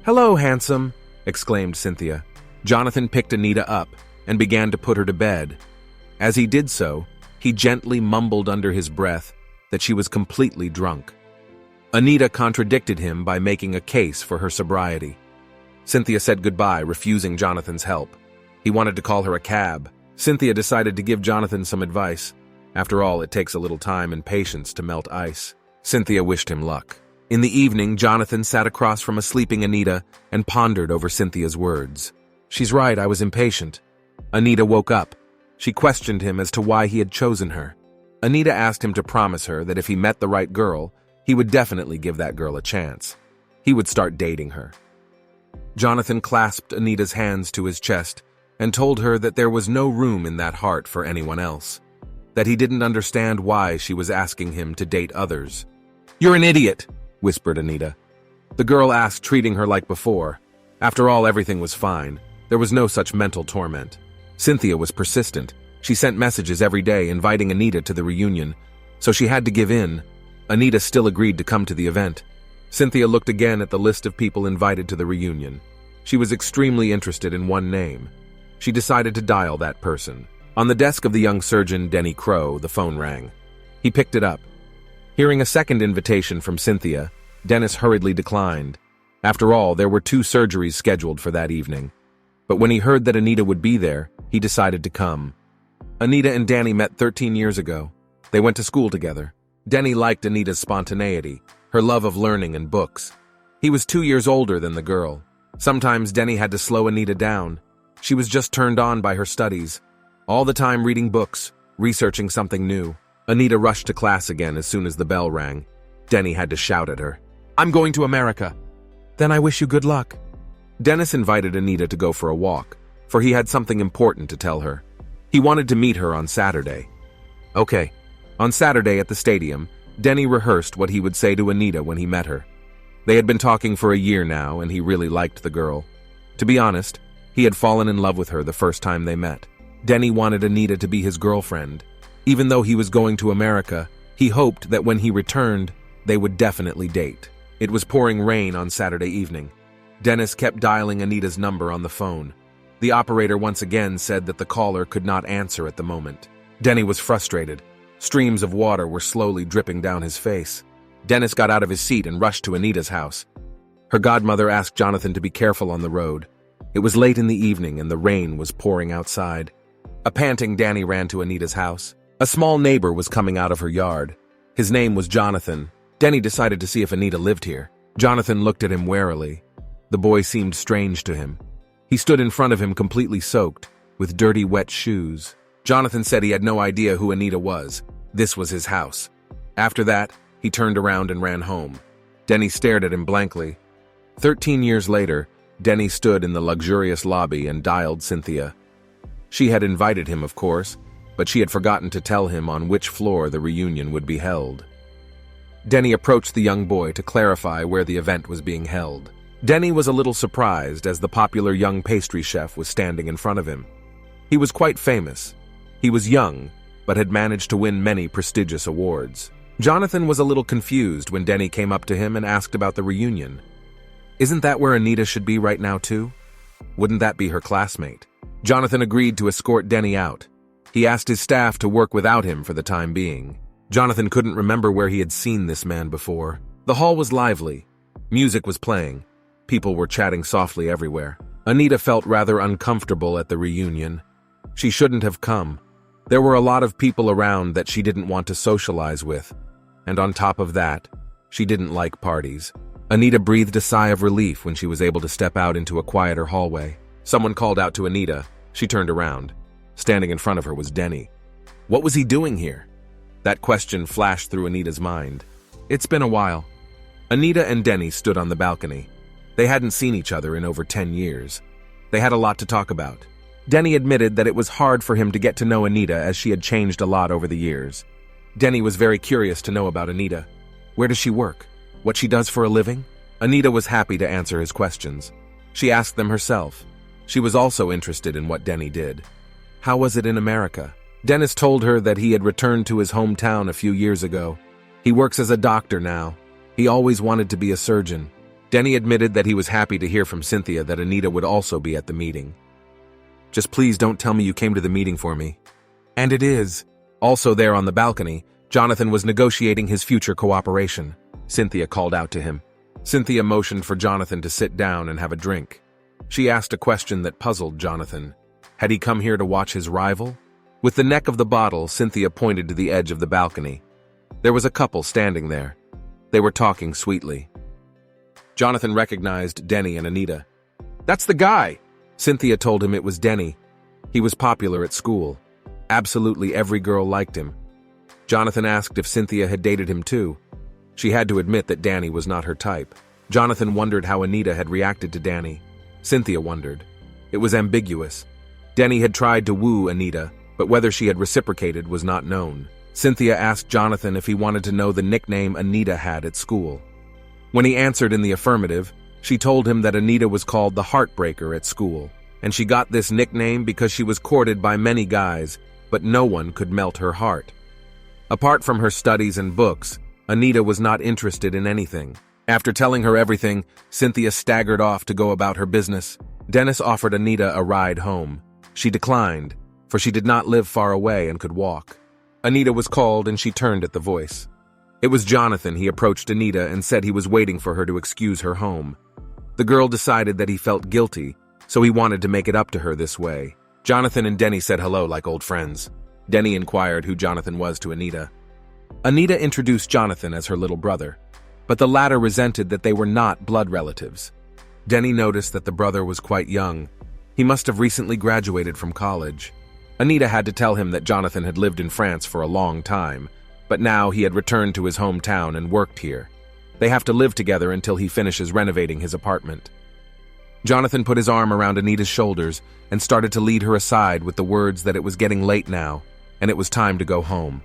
"Hello, handsome," exclaimed Cynthia. Jonathan picked Anita up and began to put her to bed. As he did so, he gently mumbled under his breath that she was completely drunk. Anita contradicted him by making a case for her sobriety. Cynthia said goodbye, refusing Jonathan's help. He wanted to call her a cab. Cynthia decided to give Jonathan some advice. After all, it takes a little time and patience to melt ice. Cynthia wished him luck. In the evening, Jonathan sat across from a sleeping Anita and pondered over Cynthia's words. "She's right, I was impatient." Anita woke up. She questioned him as to why he had chosen her. Anita asked him to promise her that if he met the right girl, he would definitely give that girl a chance. He would start dating her. Jonathan clasped Anita's hands to his chest and told her that there was no room in that heart for anyone else, that he didn't understand why she was asking him to date others. "You're an idiot," whispered Anita. The girl asked, treating her like before. After all, everything was fine. There was no such mental torment. Cynthia was persistent. She sent messages every day inviting Anita to the reunion, so she had to give in. Anita still agreed to come to the event. Cynthia looked again at the list of people invited to the reunion. She was extremely interested in one name. She decided to dial that person. On the desk of the young surgeon, Denny Crow, the phone rang. He picked it up. Hearing a second invitation from Cynthia, Dennis hurriedly declined. After all, there were 2 surgeries scheduled for that evening. But when he heard that Anita would be there, he decided to come. Anita and Danny met 13 years ago. They went to school together. Denny liked Anita's spontaneity, her love of learning and books. He was 2 years older than the girl. Sometimes Denny had to slow Anita down. She was just turned on by her studies, all the time reading books, researching something new. Anita rushed to class again as soon as the bell rang. Denny had to shout at her, "I'm going to America." "Then I wish you good luck." Dennis invited Anita to go for a walk, for he had something important to tell her. He wanted to meet her on Saturday. Okay. On Saturday at the stadium, Denny rehearsed what he would say to Anita when he met her. They had been talking for a year now, and he really liked the girl. To be honest, he had fallen in love with her the first time they met. Denny wanted Anita to be his girlfriend. Even though he was going to America, he hoped that when he returned, they would definitely date. It was pouring rain on Saturday evening. Dennis kept dialing Anita's number on the phone. The operator once again said that the caller could not answer at the moment. Denny was frustrated. Streams of water were slowly dripping down his face. Dennis got out of his seat and rushed to Anita's house. Her godmother asked Jonathan to be careful on the road. It was late in the evening and the rain was pouring outside. A panting Danny ran to Anita's house. A small neighbor was coming out of her yard. His name was Jonathan. Denny decided to see if Anita lived here. Jonathan looked at him warily. The boy seemed strange to him. He stood in front of him completely soaked, with dirty, wet shoes. Jonathan said he had no idea who Anita was. This was his house. After that, he turned around and ran home. Denny stared at him blankly. 13 years later, Denny stood in the luxurious lobby and dialed Cynthia. She had invited him, of course, but she had forgotten to tell him on which floor the reunion would be held. Denny approached the young boy to clarify where the event was being held. Denny was a little surprised as the popular young pastry chef was standing in front of him. He was quite famous. He was young, but had managed to win many prestigious awards. Jonathan was a little confused when Denny came up to him and asked about the reunion. Isn't that where Anita should be right now too? Wouldn't that be her classmate? Jonathan agreed to escort Denny out. He asked his staff to work without him for the time being. Jonathan couldn't remember where he had seen this man before. The hall was lively. Music was playing. People were chatting softly everywhere. Anita felt rather uncomfortable at the reunion. She shouldn't have come. There were a lot of people around that she didn't want to socialize with. And on top of that, she didn't like parties. Anita breathed a sigh of relief when she was able to step out into a quieter hallway. Someone called out to Anita. She turned around. Standing in front of her was Denny. What was he doing here? That question flashed through Anita's mind. It's been a while. Anita and Denny stood on the balcony. They hadn't seen each other in over 10 years. They had a lot to talk about. Denny admitted that it was hard for him to get to know Anita as she had changed a lot over the years. Denny was very curious to know about Anita. Where does she work? What she does for a living? Anita was happy to answer his questions. She asked them herself. She was also interested in what Denny did. How was it in America? Dennis told her that he had returned to his hometown a few years ago. He works as a doctor now. He always wanted to be a surgeon. Denny admitted that he was happy to hear from Cynthia that Anita would also be at the meeting. Just please don't tell me you came to the meeting for me. And it is. Also there on the balcony, Jonathan was negotiating his future cooperation. Cynthia called out to him. Cynthia motioned for Jonathan to sit down and have a drink. She asked a question that puzzled Jonathan. Had he come here to watch his rival? With the neck of the bottle, Cynthia pointed to the edge of the balcony. There was a couple standing there. They were talking sweetly. Jonathan recognized Denny and Anita. That's the guy! Cynthia told him it was Denny. He was popular at school. Absolutely every girl liked him. Jonathan asked if Cynthia had dated him too. She had to admit that Danny was not her type. Jonathan wondered how Anita had reacted to Danny. Cynthia wondered. It was ambiguous. Denny had tried to woo Anita, but whether she had reciprocated was not known. Cynthia asked Jonathan if he wanted to know the nickname Anita had at school. When he answered in the affirmative, she told him that Anita was called the Heartbreaker at school, and she got this nickname because she was courted by many guys, but no one could melt her heart. Apart from her studies and books, Anita was not interested in anything. After telling her everything, Cynthia staggered off to go about her business. Dennis offered Anita a ride home. She declined, for she did not live far away and could walk. Anita was called and she turned at the voice. It was Jonathan. He approached Anita and said he was waiting for her to excuse her home. The girl decided that he felt guilty, so he wanted to make it up to her this way. Jonathan and Denny said hello like old friends. Denny inquired who Jonathan was to Anita. Anita introduced Jonathan as her little brother, but the latter resented that they were not blood relatives. Denny noticed that the brother was quite young. He must have recently graduated from college. Anita had to tell him that Jonathan had lived in France for a long time, but now he had returned to his hometown and worked here. They have to live together until he finishes renovating his apartment. Jonathan put his arm around Anita's shoulders and started to lead her aside with the words that it was getting late now, and it was time to go home.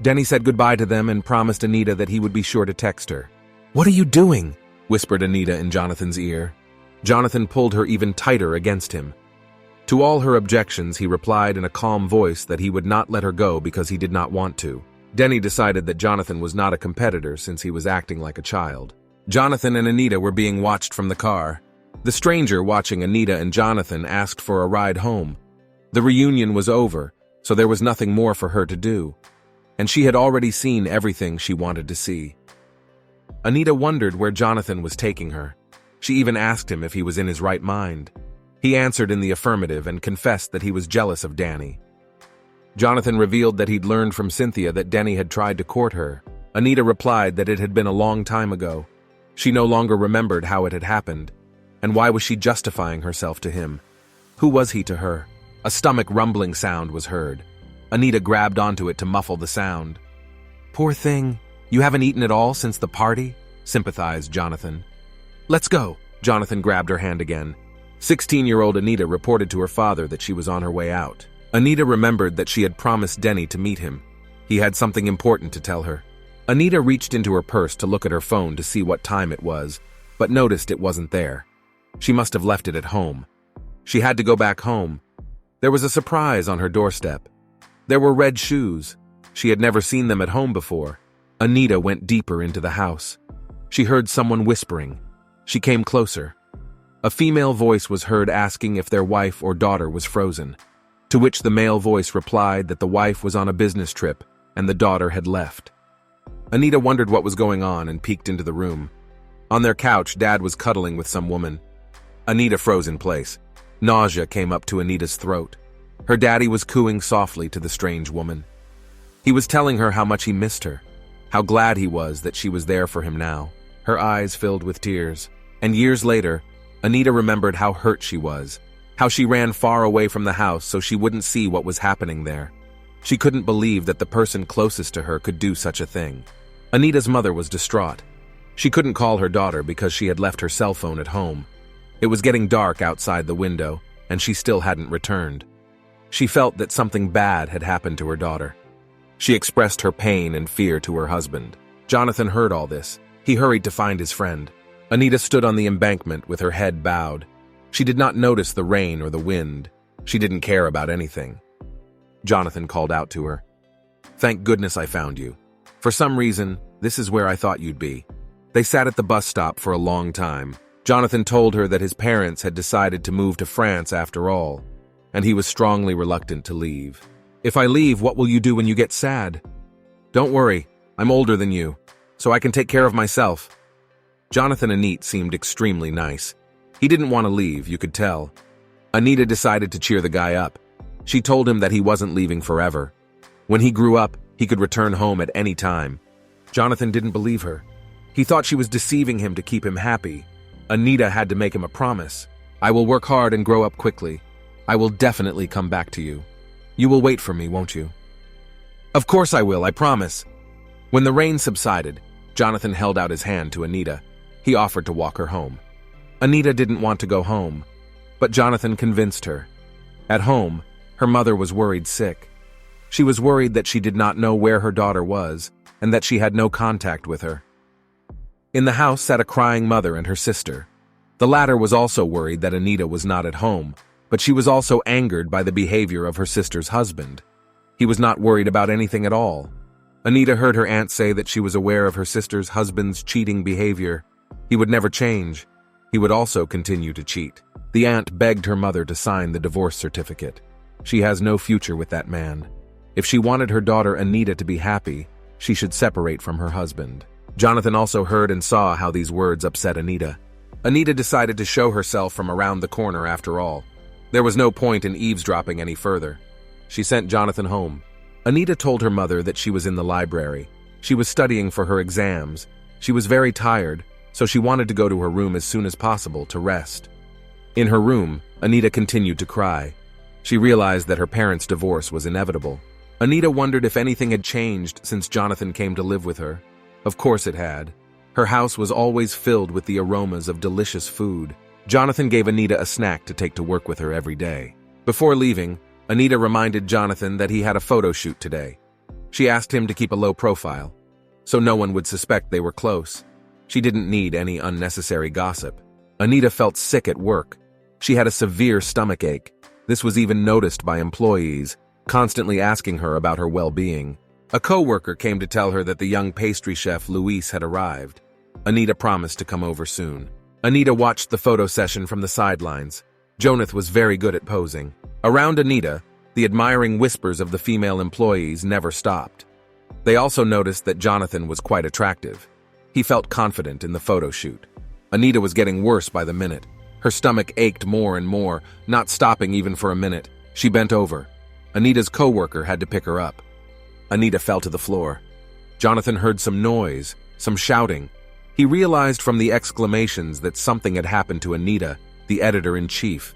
Denny said goodbye to them and promised Anita that he would be sure to text her. "What are you doing?" whispered Anita in Jonathan's ear. Jonathan pulled her even tighter against him. To all her objections, he replied in a calm voice that he would not let her go because he did not want to. Denny decided that Jonathan was not a competitor since he was acting like a child. Jonathan and Anita were being watched from the car. The stranger watching Anita and Jonathan asked for a ride home. The reunion was over, so there was nothing more for her to do, and she had already seen everything she wanted to see. Anita wondered where Jonathan was taking her. She even asked him if he was in his right mind. He answered in the affirmative and confessed that he was jealous of Danny. Jonathan revealed that he'd learned from Cynthia that Denny had tried to court her. Anita replied that it had been a long time ago. She no longer remembered how it had happened, and why was she justifying herself to him? Who was he to her? A stomach rumbling sound was heard. Anita grabbed onto it to muffle the sound. "Poor thing, you haven't eaten at all since the party?" sympathized Jonathan. "Let's go." Jonathan grabbed her hand again. 16-year-old Anita reported to her father that she was on her way out. Anita remembered that she had promised Denny to meet him. He had something important to tell her. Anita reached into her purse to look at her phone to see what time it was, but noticed it wasn't there. She must have left it at home. She had to go back home. There was a surprise on her doorstep. There were red shoes. She had never seen them at home before. Anita went deeper into the house. She heard someone whispering. She came closer. A female voice was heard asking if their wife or daughter was frozen, to which the male voice replied that the wife was on a business trip and the daughter had left. Anita wondered what was going on and peeked into the room. On their couch, Dad was cuddling with some woman. Anita froze in place. Nausea came up to Anita's throat. Her daddy was cooing softly to the strange woman. He was telling her how much he missed her, how glad he was that she was there for him now. Her eyes filled with tears. And years later, Anita remembered how hurt she was, how she ran far away from the house so she wouldn't see what was happening there. She couldn't believe that the person closest to her could do such a thing. Anita's mother was distraught. She couldn't call her daughter because she had left her cell phone at home. It was getting dark outside the window, and she still hadn't returned. She felt that something bad had happened to her daughter. She expressed her pain and fear to her husband. Jonathan heard all this. He hurried to find his friend. Anita stood on the embankment with her head bowed. She did not notice the rain or the wind. She didn't care about anything. Jonathan called out to her. "Thank goodness I found you. For some reason, this is where I thought you'd be." They sat at the bus stop for a long time. Jonathan told her that his parents had decided to move to France after all, and he was strongly reluctant to leave. "If I leave, what will you do when you get sad?" "Don't worry, I'm older than you, so I can take care of myself." Jonathan Anit seemed extremely nice. He didn't want to leave, you could tell. Anita decided to cheer the guy up. She told him that he wasn't leaving forever. When he grew up, he could return home at any time. Jonathan didn't believe her. He thought she was deceiving him to keep him happy. Anita had to make him a promise. "I will work hard and grow up quickly. I will definitely come back to you. You will wait for me, won't you?" "Of course I will, I promise." When the rain subsided, Jonathan held out his hand to Anita. He offered to walk her home. Anita didn't want to go home, but Jonathan convinced her. At home, her mother was worried sick. She was worried that she did not know where her daughter was and that she had no contact with her. In the house sat a crying mother and her sister. The latter was also worried that Anita was not at home, but she was also angered by the behavior of her sister's husband. He was not worried about anything at all. Anita heard her aunt say that she was aware of her sister's husband's cheating behavior. He would never change. He would also continue to cheat. The aunt begged her mother to sign the divorce certificate. She has no future with that man. If she wanted her daughter Anita to be happy, she should separate from her husband. Jonathan also heard and saw how these words upset Anita. Anita decided to show herself from around the corner after all. There was no point in eavesdropping any further. She sent Jonathan home. Anita told her mother that she was in the library. She was studying for her exams. She was very tired, so she wanted to go to her room as soon as possible to rest. In her room, Anita continued to cry. She realized that her parents' divorce was inevitable. Anita wondered if anything had changed since Jonathan came to live with her. Of course it had. Her house was always filled with the aromas of delicious food. Jonathan gave Anita a snack to take to work with her every day. Before leaving, Anita reminded Jonathan that he had a photo shoot today. She asked him to keep a low profile, so no one would suspect they were close. She didn't need any unnecessary gossip. Anita felt sick at work. She had a severe stomach ache. This was even noticed by employees, constantly asking her about her well-being. A co-worker came to tell her that the young pastry chef Luis had arrived. Anita promised to come over soon. Anita watched the photo session from the sidelines. Jonathan was very good at posing. Around Anita, the admiring whispers of the female employees never stopped. They also noticed that Jonathan was quite attractive. He felt confident in the photo shoot. Anita was getting worse by the minute. Her stomach ached more and more, not stopping even for a minute. She bent over. Anita's co-worker had to pick her up. Anita fell to the floor. Jonathan heard some noise, some shouting. He realized from the exclamations that something had happened to Anita, the editor-in-chief.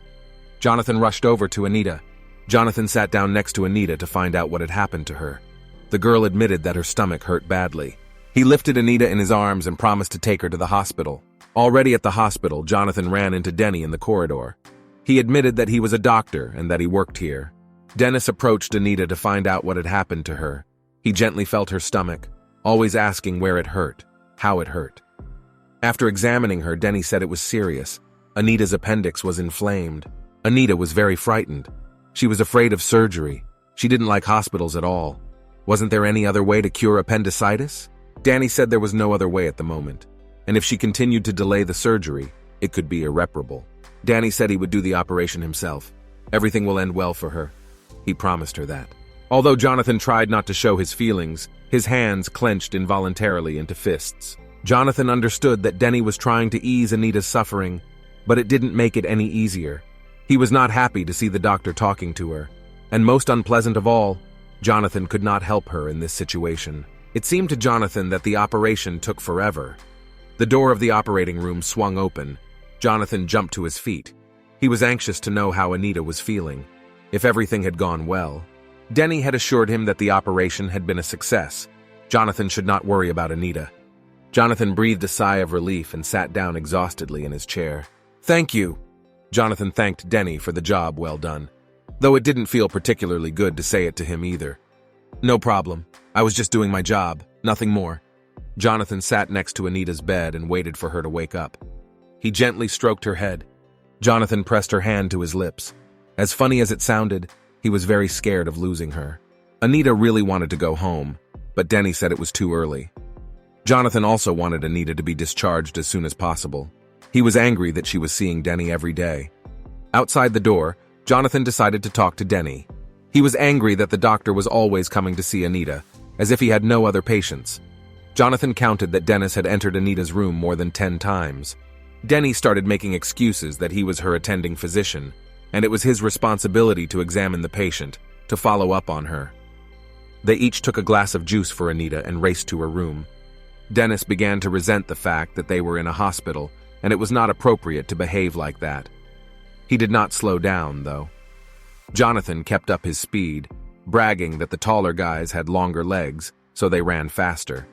Jonathan rushed over to Anita. Jonathan sat down next to Anita to find out what had happened to her. The girl admitted that her stomach hurt badly. He lifted Anita in his arms and promised to take her to the hospital. Already at the hospital, Jonathan ran into Denny in the corridor. He admitted that he was a doctor and that he worked here. Dennis approached Anita to find out what had happened to her. He gently felt her stomach, always asking where it hurt, how it hurt. After examining her, Denny said it was serious. Anita's appendix was inflamed. Anita was very frightened. She was afraid of surgery. She didn't like hospitals at all. Wasn't there any other way to cure appendicitis? Danny said there was no other way at the moment, and if she continued to delay the surgery, it could be irreparable. Danny said he would do the operation himself. Everything will end well for her. He promised her that. Although Jonathan tried not to show his feelings, his hands clenched involuntarily into fists. Jonathan understood that Denny was trying to ease Anita's suffering, but it didn't make it any easier. He was not happy to see the doctor talking to her, and most unpleasant of all, Jonathan could not help her in this situation. It seemed to Jonathan that the operation took forever. The door of the operating room swung open. Jonathan jumped to his feet. He was anxious to know how Anita was feeling, if everything had gone well. Denny had assured him that the operation had been a success. Jonathan should not worry about Anita. Jonathan breathed a sigh of relief and sat down exhaustedly in his chair. "Thank you." Jonathan thanked Denny for the job well done, though it didn't feel particularly good to say it to him either. "No problem. I was just doing my job, nothing more." Jonathan sat next to Anita's bed and waited for her to wake up. He gently stroked her head. Jonathan pressed her hand to his lips. As funny as it sounded, he was very scared of losing her. Anita really wanted to go home, but Denny said it was too early. Jonathan also wanted Anita to be discharged as soon as possible. He was angry that she was seeing Denny every day. Outside the door, Jonathan decided to talk to Denny. He was angry that the doctor was always coming to see Anita, as if he had no other patients. Jonathan counted that Dennis had entered Anita's room more than 10 times. Denny started making excuses that he was her attending physician, and it was his responsibility to examine the patient, to follow up on her. They each took a glass of juice for Anita and raced to her room. Dennis began to resent the fact that they were in a hospital, and it was not appropriate to behave like that. He did not slow down, though. Jonathan kept up his speed, bragging that the taller guys had longer legs, so they ran faster.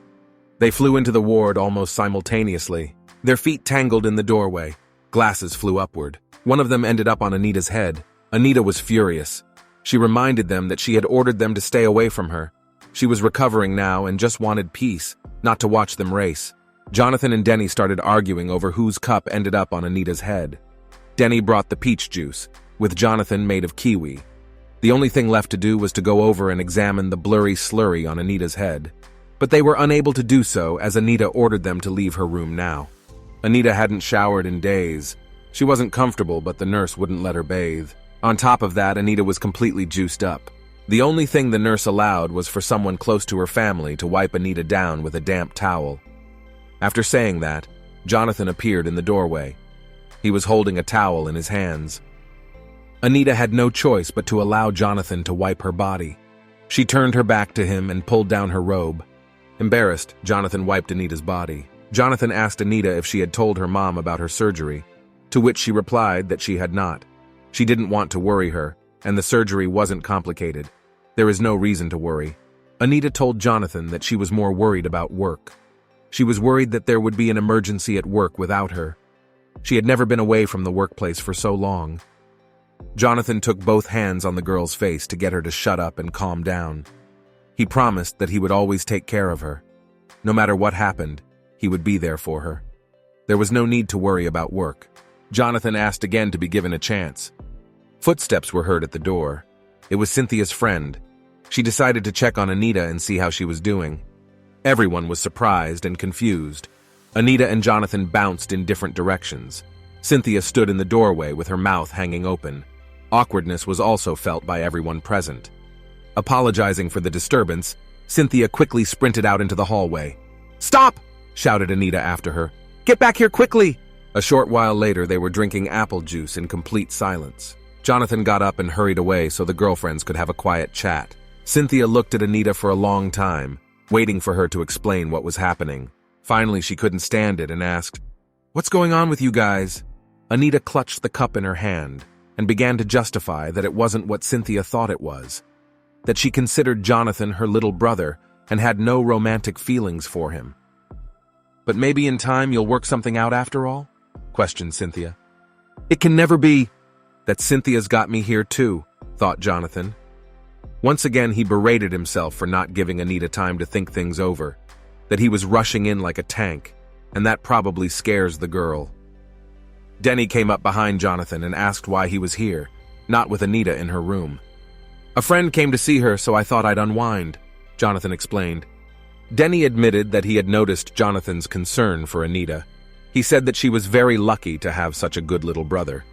They flew into the ward almost simultaneously. Their feet tangled in the doorway. Glasses flew upward. One of them ended up on Anita's head. Anita was furious. She reminded them that she had ordered them to stay away from her. She was recovering now and just wanted peace, not to watch them race. Jonathan and Denny started arguing over whose cup ended up on Anita's head. Denny brought the peach juice, with Jonathan made of kiwi. The only thing left to do was to go over and examine the blurry slurry on Anita's head. But they were unable to do so as Anita ordered them to leave her room now. Anita hadn't showered in days. She wasn't comfortable, but the nurse wouldn't let her bathe. On top of that, Anita was completely juiced up. The only thing the nurse allowed was for someone close to her family to wipe Anita down with a damp towel. After saying that, Jonathan appeared in the doorway. He was holding a towel in his hands. Anita had no choice but to allow Jonathan to wipe her body. She turned her back to him and pulled down her robe. Embarrassed, Jonathan wiped Anita's body. Jonathan asked Anita if she had told her mom about her surgery, to which she replied that she had not. She didn't want to worry her, and the surgery wasn't complicated. There is no reason to worry. Anita told Jonathan that she was more worried about work. She was worried that there would be an emergency at work without her. She had never been away from the workplace for so long. Jonathan took both hands on the girl's face to get her to shut up and calm down. He promised that he would always take care of her. No matter what happened, he would be there for her. There was no need to worry about work. Jonathan asked again to be given a chance. Footsteps were heard at the door. It was Cynthia's friend. She decided to check on Anita and see how she was doing. Everyone was surprised and confused. Anita and Jonathan bounced in different directions. Cynthia stood in the doorway with her mouth hanging open. Awkwardness was also felt by everyone present. Apologizing for the disturbance, Cynthia quickly sprinted out into the hallway. "Stop!" shouted Anita after her. "Get back here quickly!" A short while later, they were drinking apple juice in complete silence. Jonathan got up and hurried away so the girlfriends could have a quiet chat. Cynthia looked at Anita for a long time, waiting for her to explain what was happening. Finally, she couldn't stand it and asked, "What's going on with you guys?" Anita clutched the cup in her hand and began to justify that it wasn't what Cynthia thought it was, that she considered Jonathan her little brother and had no romantic feelings for him. "But maybe in time you'll work something out after all?" questioned Cynthia. "It can never be." "That Cynthia's got me here too," thought Jonathan. Once again, he berated himself for not giving Anita time to think things over, that he was rushing in like a tank, and that probably scares the girl. Denny came up behind Jonathan and asked why he was here, not with Anita in her room. "A friend came to see her, so I thought I'd unwind," Jonathan explained. Denny admitted that he had noticed Jonathan's concern for Anita. He said that she was very lucky to have such a good little brother.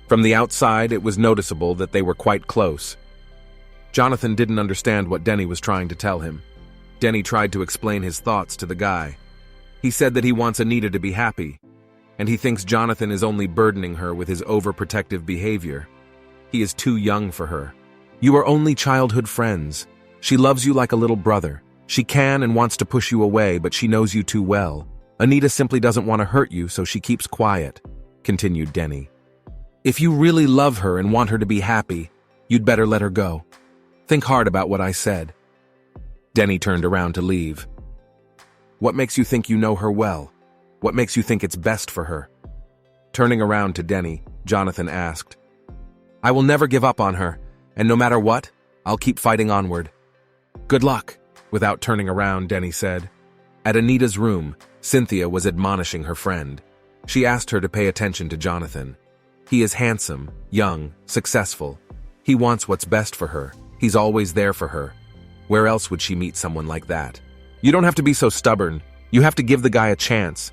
From the outside, it was noticeable that they were quite close. Jonathan didn't understand what Denny was trying to tell him. Denny tried to explain his thoughts to the guy. He said that he wants Anita to be happy, and he thinks Jonathan is only burdening her with his overprotective behavior. He is too young for her. "You are only childhood friends. She loves you like a little brother. She can and wants to push you away, but she knows you too well. Anita simply doesn't want to hurt you, so she keeps quiet," continued Denny. "If you really love her and want her to be happy, you'd better let her go. Think hard about what I said." Denny turned around to leave. "What makes you think you know her well? What makes you think it's best for her?" Turning around to Denny, Jonathan asked, "I will never give up on her, and no matter what, I'll keep fighting onward." "Good luck," without turning around, Denny said. At Anita's room, Cynthia was admonishing her friend. She asked her to pay attention to Jonathan. He is handsome, young, successful. He wants what's best for her. He's always there for her. Where else would she meet someone like that? You don't have to be so stubborn. You have to give the guy a chance.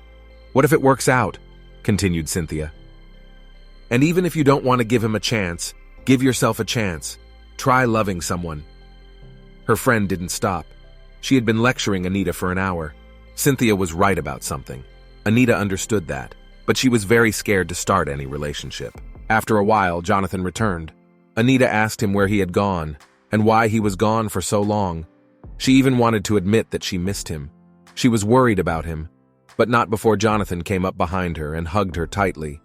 What if it works out? Continued Cynthia. And even if you don't want to give him a chance, give yourself a chance. Try loving someone. Her friend didn't stop. She had been lecturing Anita for an hour. Cynthia was right about something. Anita understood that, but she was very scared to start any relationship. After a while, Jonathan returned. Anita asked him where he had gone and why he was gone for so long. She even wanted to admit that she missed him. She was worried about him, but not before Jonathan came up behind her and hugged her tightly.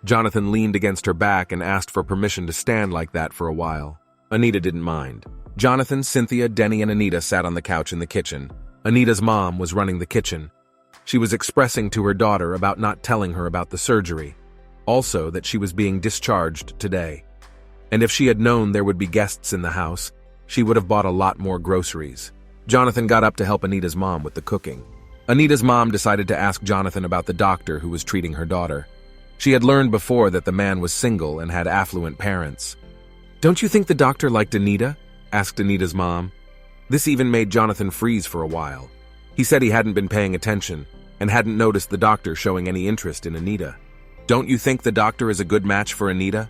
Jonathan leaned against her back and asked for permission to stand like that for a while. Anita didn't mind. Jonathan, Cynthia, Denny, and Anita sat on the couch in the kitchen. Anita's mom was running the kitchen. She was expressing to her daughter about not telling her about the surgery. Also that she was being discharged today. And if she had known there would be guests in the house, she would have bought a lot more groceries. Jonathan got up to help Anita's mom with the cooking. Anita's mom decided to ask Jonathan about the doctor who was treating her daughter. She had learned before that the man was single and had affluent parents. "Don't you think the doctor liked Anita?" asked Anita's mom. This even made Jonathan freeze for a while. He said he hadn't been paying attention and hadn't noticed the doctor showing any interest in Anita. "Don't you think the doctor is a good match for Anita?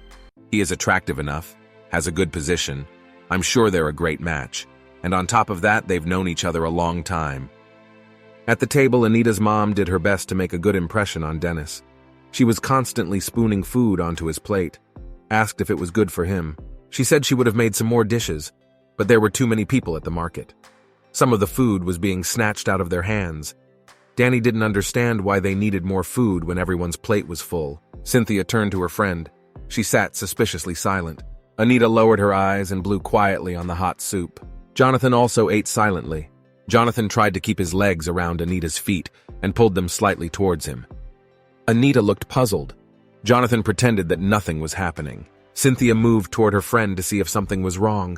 He is attractive enough, has a good position. I'm sure they're a great match. And on top of that, they've known each other a long time." At the table, Anita's mom did her best to make a good impression on Dennis. She was constantly spooning food onto his plate, asked if it was good for him. She said she would have made some more dishes, but there were too many people at the market. Some of the food was being snatched out of their hands. Danny didn't understand why they needed more food when everyone's plate was full. Cynthia turned to her friend. She sat suspiciously silent. Anita lowered her eyes and blew quietly on the hot soup. Jonathan also ate silently. Jonathan tried to keep his legs around Anita's feet and pulled them slightly towards him. Anita looked puzzled. Jonathan pretended that nothing was happening. Cynthia moved toward her friend to see if something was wrong.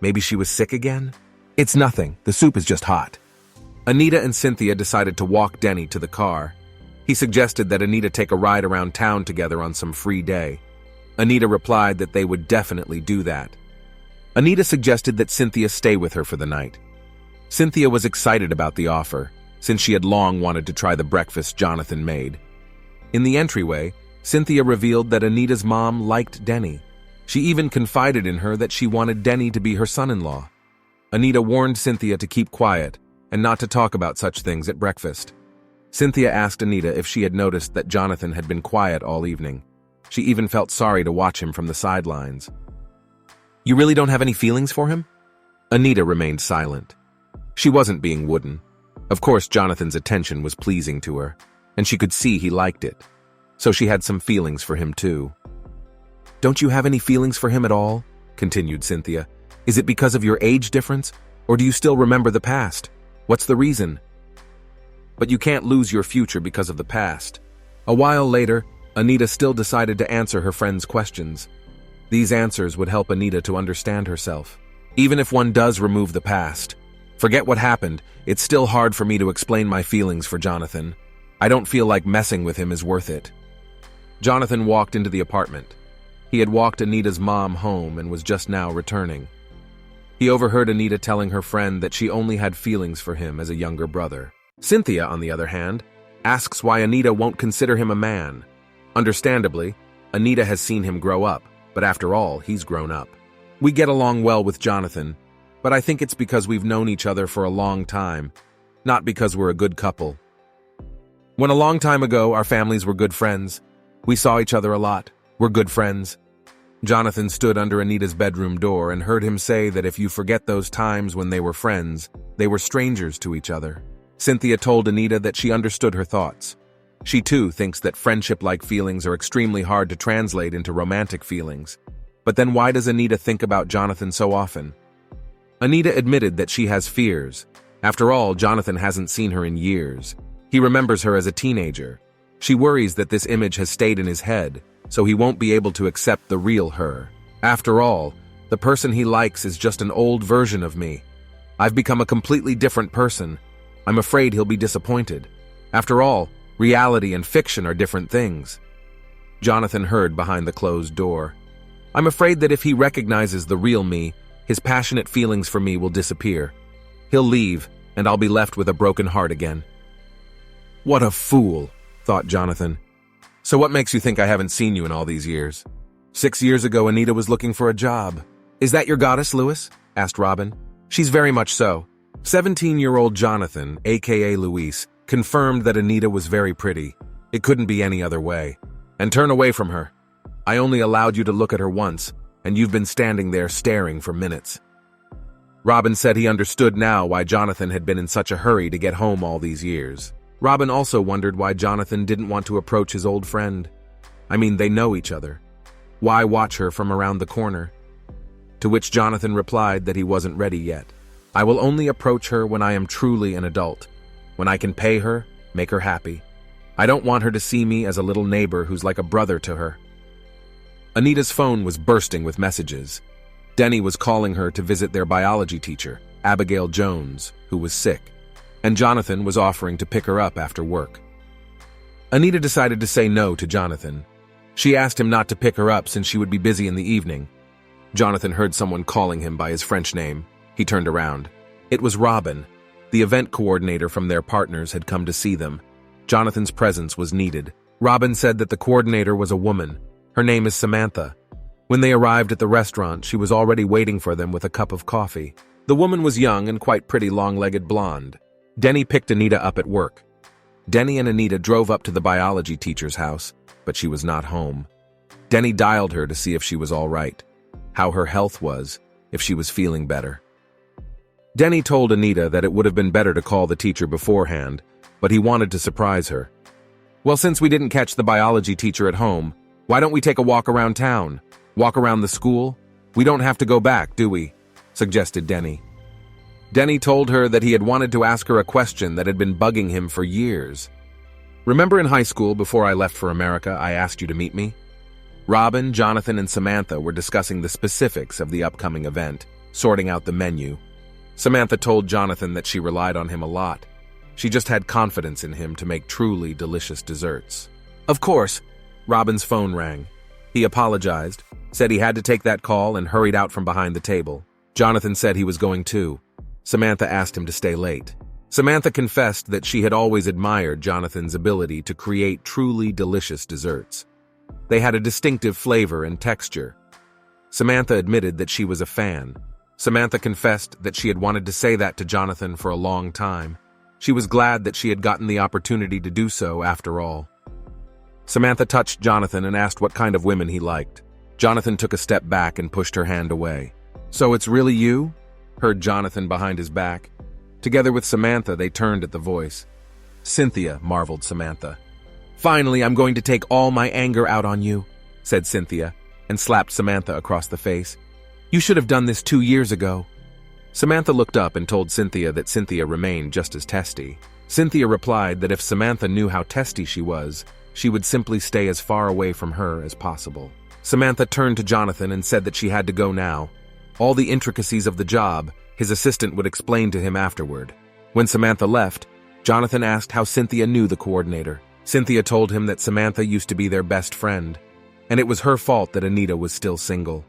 Maybe she was sick again? "It's nothing. The soup is just hot." Anita and Cynthia decided to walk Denny to the car. He suggested that Anita take a ride around town together on some free day. Anita replied that they would definitely do that. Anita suggested that Cynthia stay with her for the night. Cynthia was excited about the offer, since she had long wanted to try the breakfast Jonathan made. In the entryway, Cynthia revealed that Anita's mom liked Denny. She even confided in her that she wanted Denny to be her son-in-law. Anita warned Cynthia to keep quiet and not to talk about such things at breakfast. Cynthia asked Anita if she had noticed that Jonathan had been quiet all evening. She even felt sorry to watch him from the sidelines. "You really don't have any feelings for him?" Anita remained silent. She wasn't being wooden. Of course, Jonathan's attention was pleasing to her, and she could see he liked it. So she had some feelings for him too. "Don't you have any feelings for him at all?" continued Cynthia. "Is it because of your age difference, or do you still remember the past? What's the reason?" But you can't lose your future because of the past. A while later, Anita still decided to answer her friend's questions. These answers would help Anita to understand herself. Even if one does remove the past, forget what happened, it's still hard for me to explain my feelings for Jonathan. I don't feel like messing with him is worth it. Jonathan walked into the apartment. He had walked Anita's mom home and was just now returning. He overheard Anita telling her friend that she only had feelings for him as a younger brother. Cynthia, on the other hand, asks why Anita won't consider him a man. Understandably, Anita has seen him grow up, but after all, he's grown up. "We get along well with Jonathan, but I think it's because we've known each other for a long time, not because we're a good couple. When a long time ago, our families were good friends. We saw each other a lot. We're good friends." Jonathan stood under Anita's bedroom door and heard him say that if you forget those times when they were friends, they were strangers to each other. Cynthia told Anita that she understood her thoughts. She too thinks that friendship-like feelings are extremely hard to translate into romantic feelings. But then why does Anita think about Jonathan so often? Anita admitted that she has fears. After all, Jonathan hasn't seen her in years. He remembers her as a teenager. She worries that this image has stayed in his head, so he won't be able to accept the real her. After all, the person he likes is just an old version of me. I've become a completely different person. I'm afraid he'll be disappointed. After all, reality and fiction are different things. Jonathan heard behind the closed door. I'm afraid that if he recognizes the real me, his passionate feelings for me will disappear. He'll leave, and I'll be left with a broken heart again. What a fool, thought Jonathan. So what makes you think I haven't seen you in all these years? 6 years ago, Anita was looking for a job. Is that your goddess, Louis? Asked Robin. She's very much so. 17-year-old Jonathan, aka Luis, confirmed that Anita was very pretty. It couldn't be any other way. And turn away from her. I only allowed you to look at her once, and you've been standing there staring for minutes. Robin said he understood now why Jonathan had been in such a hurry to get home all these years. Robin also wondered why Jonathan didn't want to approach his old friend. I mean, they know each other. Why watch her from around the corner? To which Jonathan replied that he wasn't ready yet. I will only approach her when I am truly an adult, when I can pay her, make her happy. I don't want her to see me as a little neighbor who's like a brother to her. Anita's phone was bursting with messages. Denny was calling her to visit their biology teacher, Abigail Jones, who was sick, and Jonathan was offering to pick her up after work. Anita decided to say no to Jonathan. She asked him not to pick her up since she would be busy in the evening. Jonathan heard someone calling him by his French name. He turned around. It was Robin. The event coordinator from their partners had come to see them. Jonathan's presence was needed. Robin said that the coordinator was a woman. Her name is Samantha. When they arrived at the restaurant, she was already waiting for them with a cup of coffee. The woman was young and quite pretty, long-legged blonde. Denny picked Anita up at work. Denny and Anita drove up to the biology teacher's house, but she was not home. Denny dialed her to see if she was all right, how her health was, if she was feeling better. Denny told Anita that it would have been better to call the teacher beforehand, but he wanted to surprise her. Well, since we didn't catch the biology teacher at home, why don't we take a walk around town? Walk around the school? We don't have to go back, do we? Suggested Denny. Denny told her that he had wanted to ask her a question that had been bugging him for years. Remember in high school, before I left for America, I asked you to meet me? Robin, Jonathan, and Samantha were discussing the specifics of the upcoming event, sorting out the menu. Samantha told Jonathan that she relied on him a lot. She just had confidence in him to make truly delicious desserts. Of course, Robin's phone rang. He apologized, said he had to take that call, and hurried out from behind the table. Jonathan said he was going too. Samantha asked him to stay late. Samantha confessed that she had always admired Jonathan's ability to create truly delicious desserts. They had a distinctive flavor and texture. Samantha admitted that she was a fan. Samantha confessed that she had wanted to say that to Jonathan for a long time. She was glad that she had gotten the opportunity to do so after all. Samantha touched Jonathan and asked what kind of women he liked. Jonathan took a step back and pushed her hand away. "So it's really you?" heard Jonathan behind his back. Together with Samantha, they turned at the voice. "Cynthia," marveled Samantha. "Finally, I'm going to take all my anger out on you," said Cynthia, and slapped Samantha across the face. "You should have done this 2 years ago." Samantha looked up and told Cynthia that Cynthia remained just as testy. Cynthia replied that if Samantha knew how testy she was, she would simply stay as far away from her as possible. Samantha turned to Jonathan and said that she had to go now. All the intricacies of the job, his assistant would explain to him afterward. When Samantha left, Jonathan asked how Cynthia knew the coordinator. Cynthia told him that Samantha used to be their best friend, and it was her fault that Anita was still single.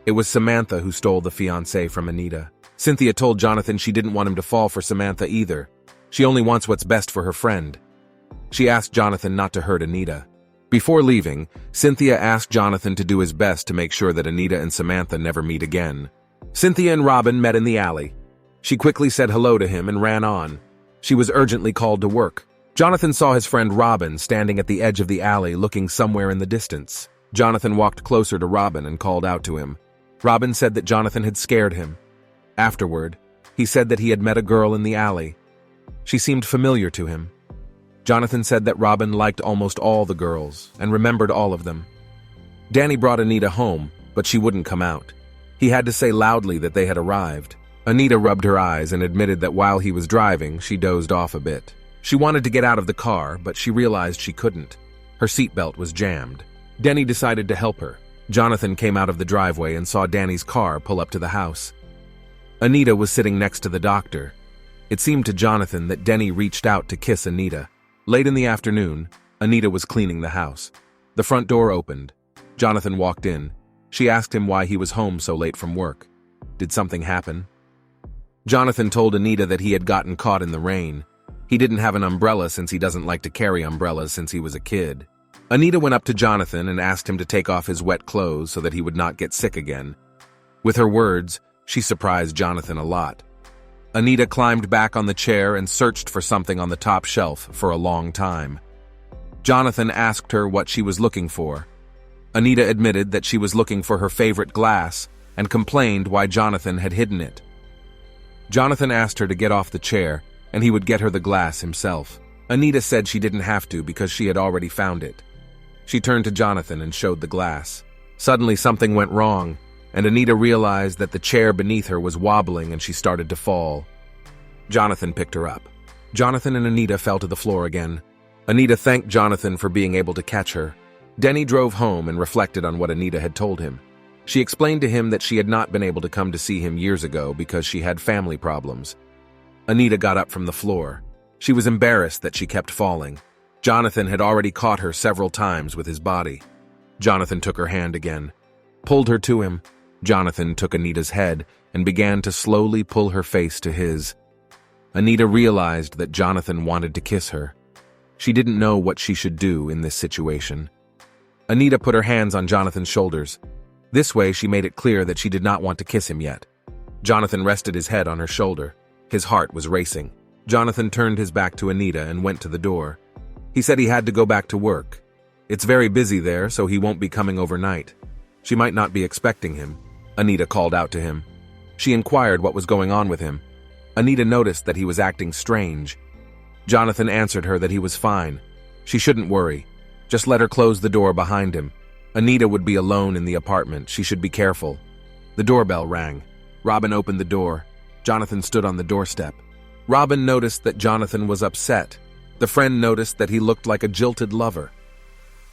It was Samantha who stole the fiancé from Anita. Cynthia told Jonathan she didn't want him to fall for Samantha either. She only wants what's best for her friend. She asked Jonathan not to hurt Anita. Before leaving, Cynthia asked Jonathan to do his best to make sure that Anita and Samantha never meet again. Cynthia and Robin met in the alley. She quickly said hello to him and ran on. She was urgently called to work. Jonathan saw his friend Robin standing at the edge of the alley looking somewhere in the distance. Jonathan walked closer to Robin and called out to him. Robin said that Jonathan had scared him. Afterward, he said that he had met a girl in the alley. She seemed familiar to him. Jonathan said that Robin liked almost all the girls and remembered all of them. Danny brought Anita home, but she wouldn't come out. He had to say loudly that they had arrived. Anita rubbed her eyes and admitted that while he was driving, she dozed off a bit. She wanted to get out of the car, but she realized she couldn't. Her seatbelt was jammed. Denny decided to help her. Jonathan came out of the driveway and saw Danny's car pull up to the house. Anita was sitting next to the doctor. It seemed to Jonathan that Denny reached out to kiss Anita. Late in the afternoon, Anita was cleaning the house. The front door opened. Jonathan walked in. She asked him why he was home so late from work. Did something happen? Jonathan told Anita that he had gotten caught in the rain. He didn't have an umbrella since he doesn't like to carry umbrellas since he was a kid. Anita went up to Jonathan and asked him to take off his wet clothes so that he would not get sick again. With her words, she surprised Jonathan a lot. Anita climbed back on the chair and searched for something on the top shelf for a long time. Jonathan asked her what she was looking for. Anita admitted that she was looking for her favorite glass and complained why Jonathan had hidden it. Jonathan asked her to get off the chair and he would get her the glass himself. Anita said she didn't have to because she had already found it. She turned to Jonathan and showed the glass. Suddenly something went wrong, and Anita realized that the chair beneath her was wobbling and she started to fall. Jonathan picked her up. Jonathan and Anita fell to the floor again. Anita thanked Jonathan for being able to catch her. Denny drove home and reflected on what Anita had told him. She explained to him that she had not been able to come to see him years ago because she had family problems. Anita got up from the floor. She was embarrassed that she kept falling. Jonathan had already caught her several times with his body. Jonathan took her hand again, pulled her to him. Jonathan took Anita's head and began to slowly pull her face to his. Anita realized that Jonathan wanted to kiss her. She didn't know what she should do in this situation. Anita put her hands on Jonathan's shoulders. This way, she made it clear that she did not want to kiss him yet. Jonathan rested his head on her shoulder. His heart was racing. Jonathan turned his back to Anita and went to the door. He said he had to go back to work. It's very busy there, so he won't be coming overnight. She might not be expecting him. Anita called out to him. She inquired what was going on with him. Anita noticed that he was acting strange. Jonathan answered her that he was fine. She shouldn't worry. Just let her close the door behind him. Anita would be alone in the apartment. She should be careful. The doorbell rang. Robin opened the door. Jonathan stood on the doorstep. Robin noticed that Jonathan was upset. The friend noticed that he looked like a jilted lover.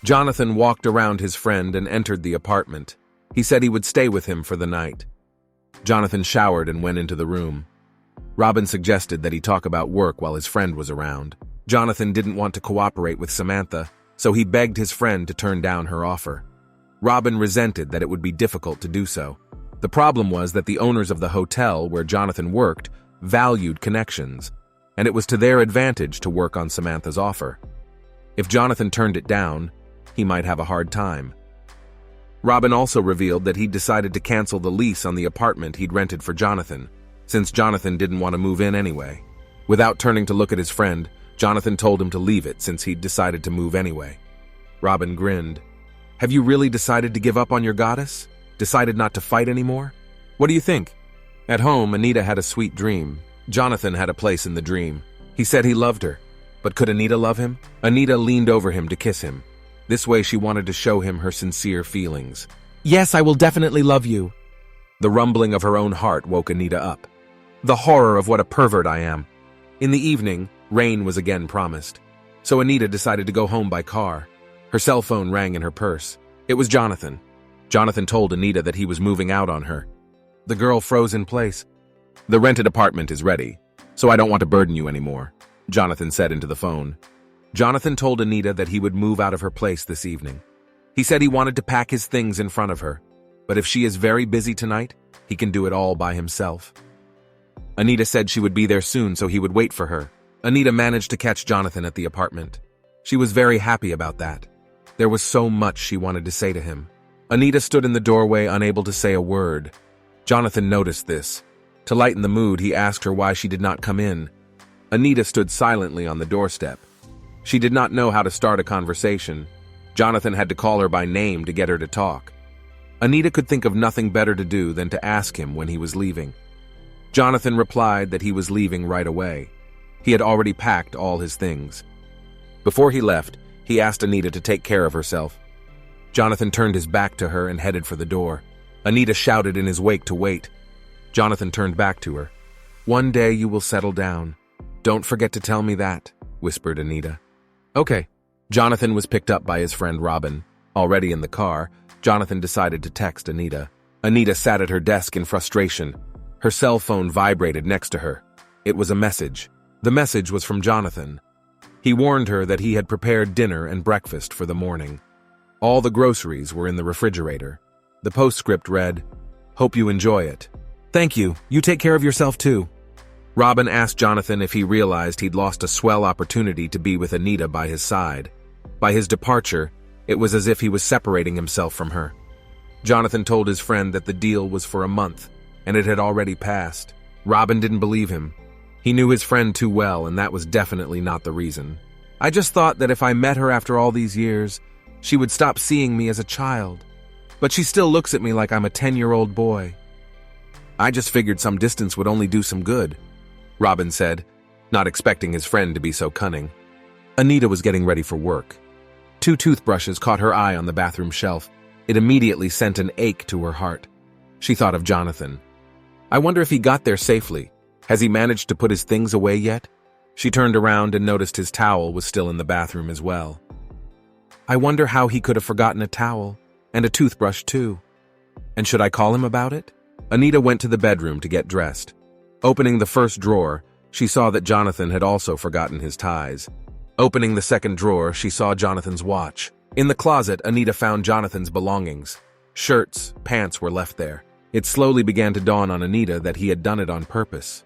Jonathan walked around his friend and entered the apartment. He said he would stay with him for the night. Jonathan showered and went into the room. Robin suggested that he talk about work while his friend was around. Jonathan didn't want to cooperate with Samantha, so he begged his friend to turn down her offer. Robin resented that it would be difficult to do so. The problem was that the owners of the hotel where Jonathan worked valued connections, and it was to their advantage to work on Samantha's offer. If Jonathan turned it down, he might have a hard time. Robin also revealed that he'd decided to cancel the lease on the apartment he'd rented for Jonathan, since Jonathan didn't want to move in anyway. Without turning to look at his friend, Jonathan told him to leave it since he'd decided to move anyway. Robin grinned. Have you really decided to give up on your goddess? Decided not to fight anymore? What do you think? At home, Anita had a sweet dream. Jonathan had a place in the dream. He said he loved her. But could Anita love him? Anita leaned over him to kiss him. This way she wanted to show him her sincere feelings. Yes, I will definitely love you. The rumbling of her own heart woke Anita up. The horror of what a pervert I am. In the evening, rain was again promised. So Anita decided to go home by car. Her cell phone rang in her purse. It was Jonathan. Jonathan told Anita that he was moving out on her. The girl froze in place. The rented apartment is ready, so I don't want to burden you anymore, Jonathan said into the phone. Jonathan told Anita that he would move out of her place this evening. He said he wanted to pack his things in front of her, but if she is very busy tonight, he can do it all by himself. Anita said she would be there soon, so he would wait for her. Anita managed to catch Jonathan at the apartment. She was very happy about that. There was so much she wanted to say to him. Anita stood in the doorway, unable to say a word. Jonathan noticed this. To lighten the mood, he asked her why she did not come in. Anita stood silently on the doorstep. She did not know how to start a conversation. Jonathan had to call her by name to get her to talk. Anita could think of nothing better to do than to ask him when he was leaving. Jonathan replied that he was leaving right away. He had already packed all his things. Before he left, he asked Anita to take care of herself. Jonathan turned his back to her and headed for the door. Anita shouted in his wake to wait. Jonathan turned back to her. One day you will settle down. Don't forget to tell me that, whispered Anita. Okay. Jonathan was picked up by his friend Robin. Already in the car, Jonathan decided to text Anita. Anita sat at her desk in frustration. Her cell phone vibrated next to her. It was a message. The message was from Jonathan. He warned her that he had prepared dinner and breakfast for the morning. All the groceries were in the refrigerator. The postscript read, "Hope you enjoy it." "Thank you. You take care of yourself too." Robin asked Jonathan if he realized he'd lost a swell opportunity to be with Anita by his side. By his departure, it was as if he was separating himself from her. Jonathan told his friend that the deal was for a month, and it had already passed. Robin didn't believe him. He knew his friend too well, and that was definitely not the reason. "I just thought that if I met her after all these years, she would stop seeing me as a child. But she still looks at me like I'm a 10-year-old boy." "I just figured some distance would only do some good," Robin said, not expecting his friend to be so cunning. Anita was getting ready for work. 2 toothbrushes caught her eye on the bathroom shelf. It immediately sent an ache to her heart. She thought of Jonathan. I wonder if he got there safely. Has he managed to put his things away yet? She turned around and noticed his towel was still in the bathroom as well. I wonder how he could have forgotten a towel, and a toothbrush too. And should I call him about it? Anita went to the bedroom to get dressed. Opening the first drawer, she saw that Jonathan had also forgotten his ties. Opening the second drawer, she saw Jonathan's watch. In the closet, Anita found Jonathan's belongings. Shirts, pants were left there. It slowly began to dawn on Anita that he had done it on purpose.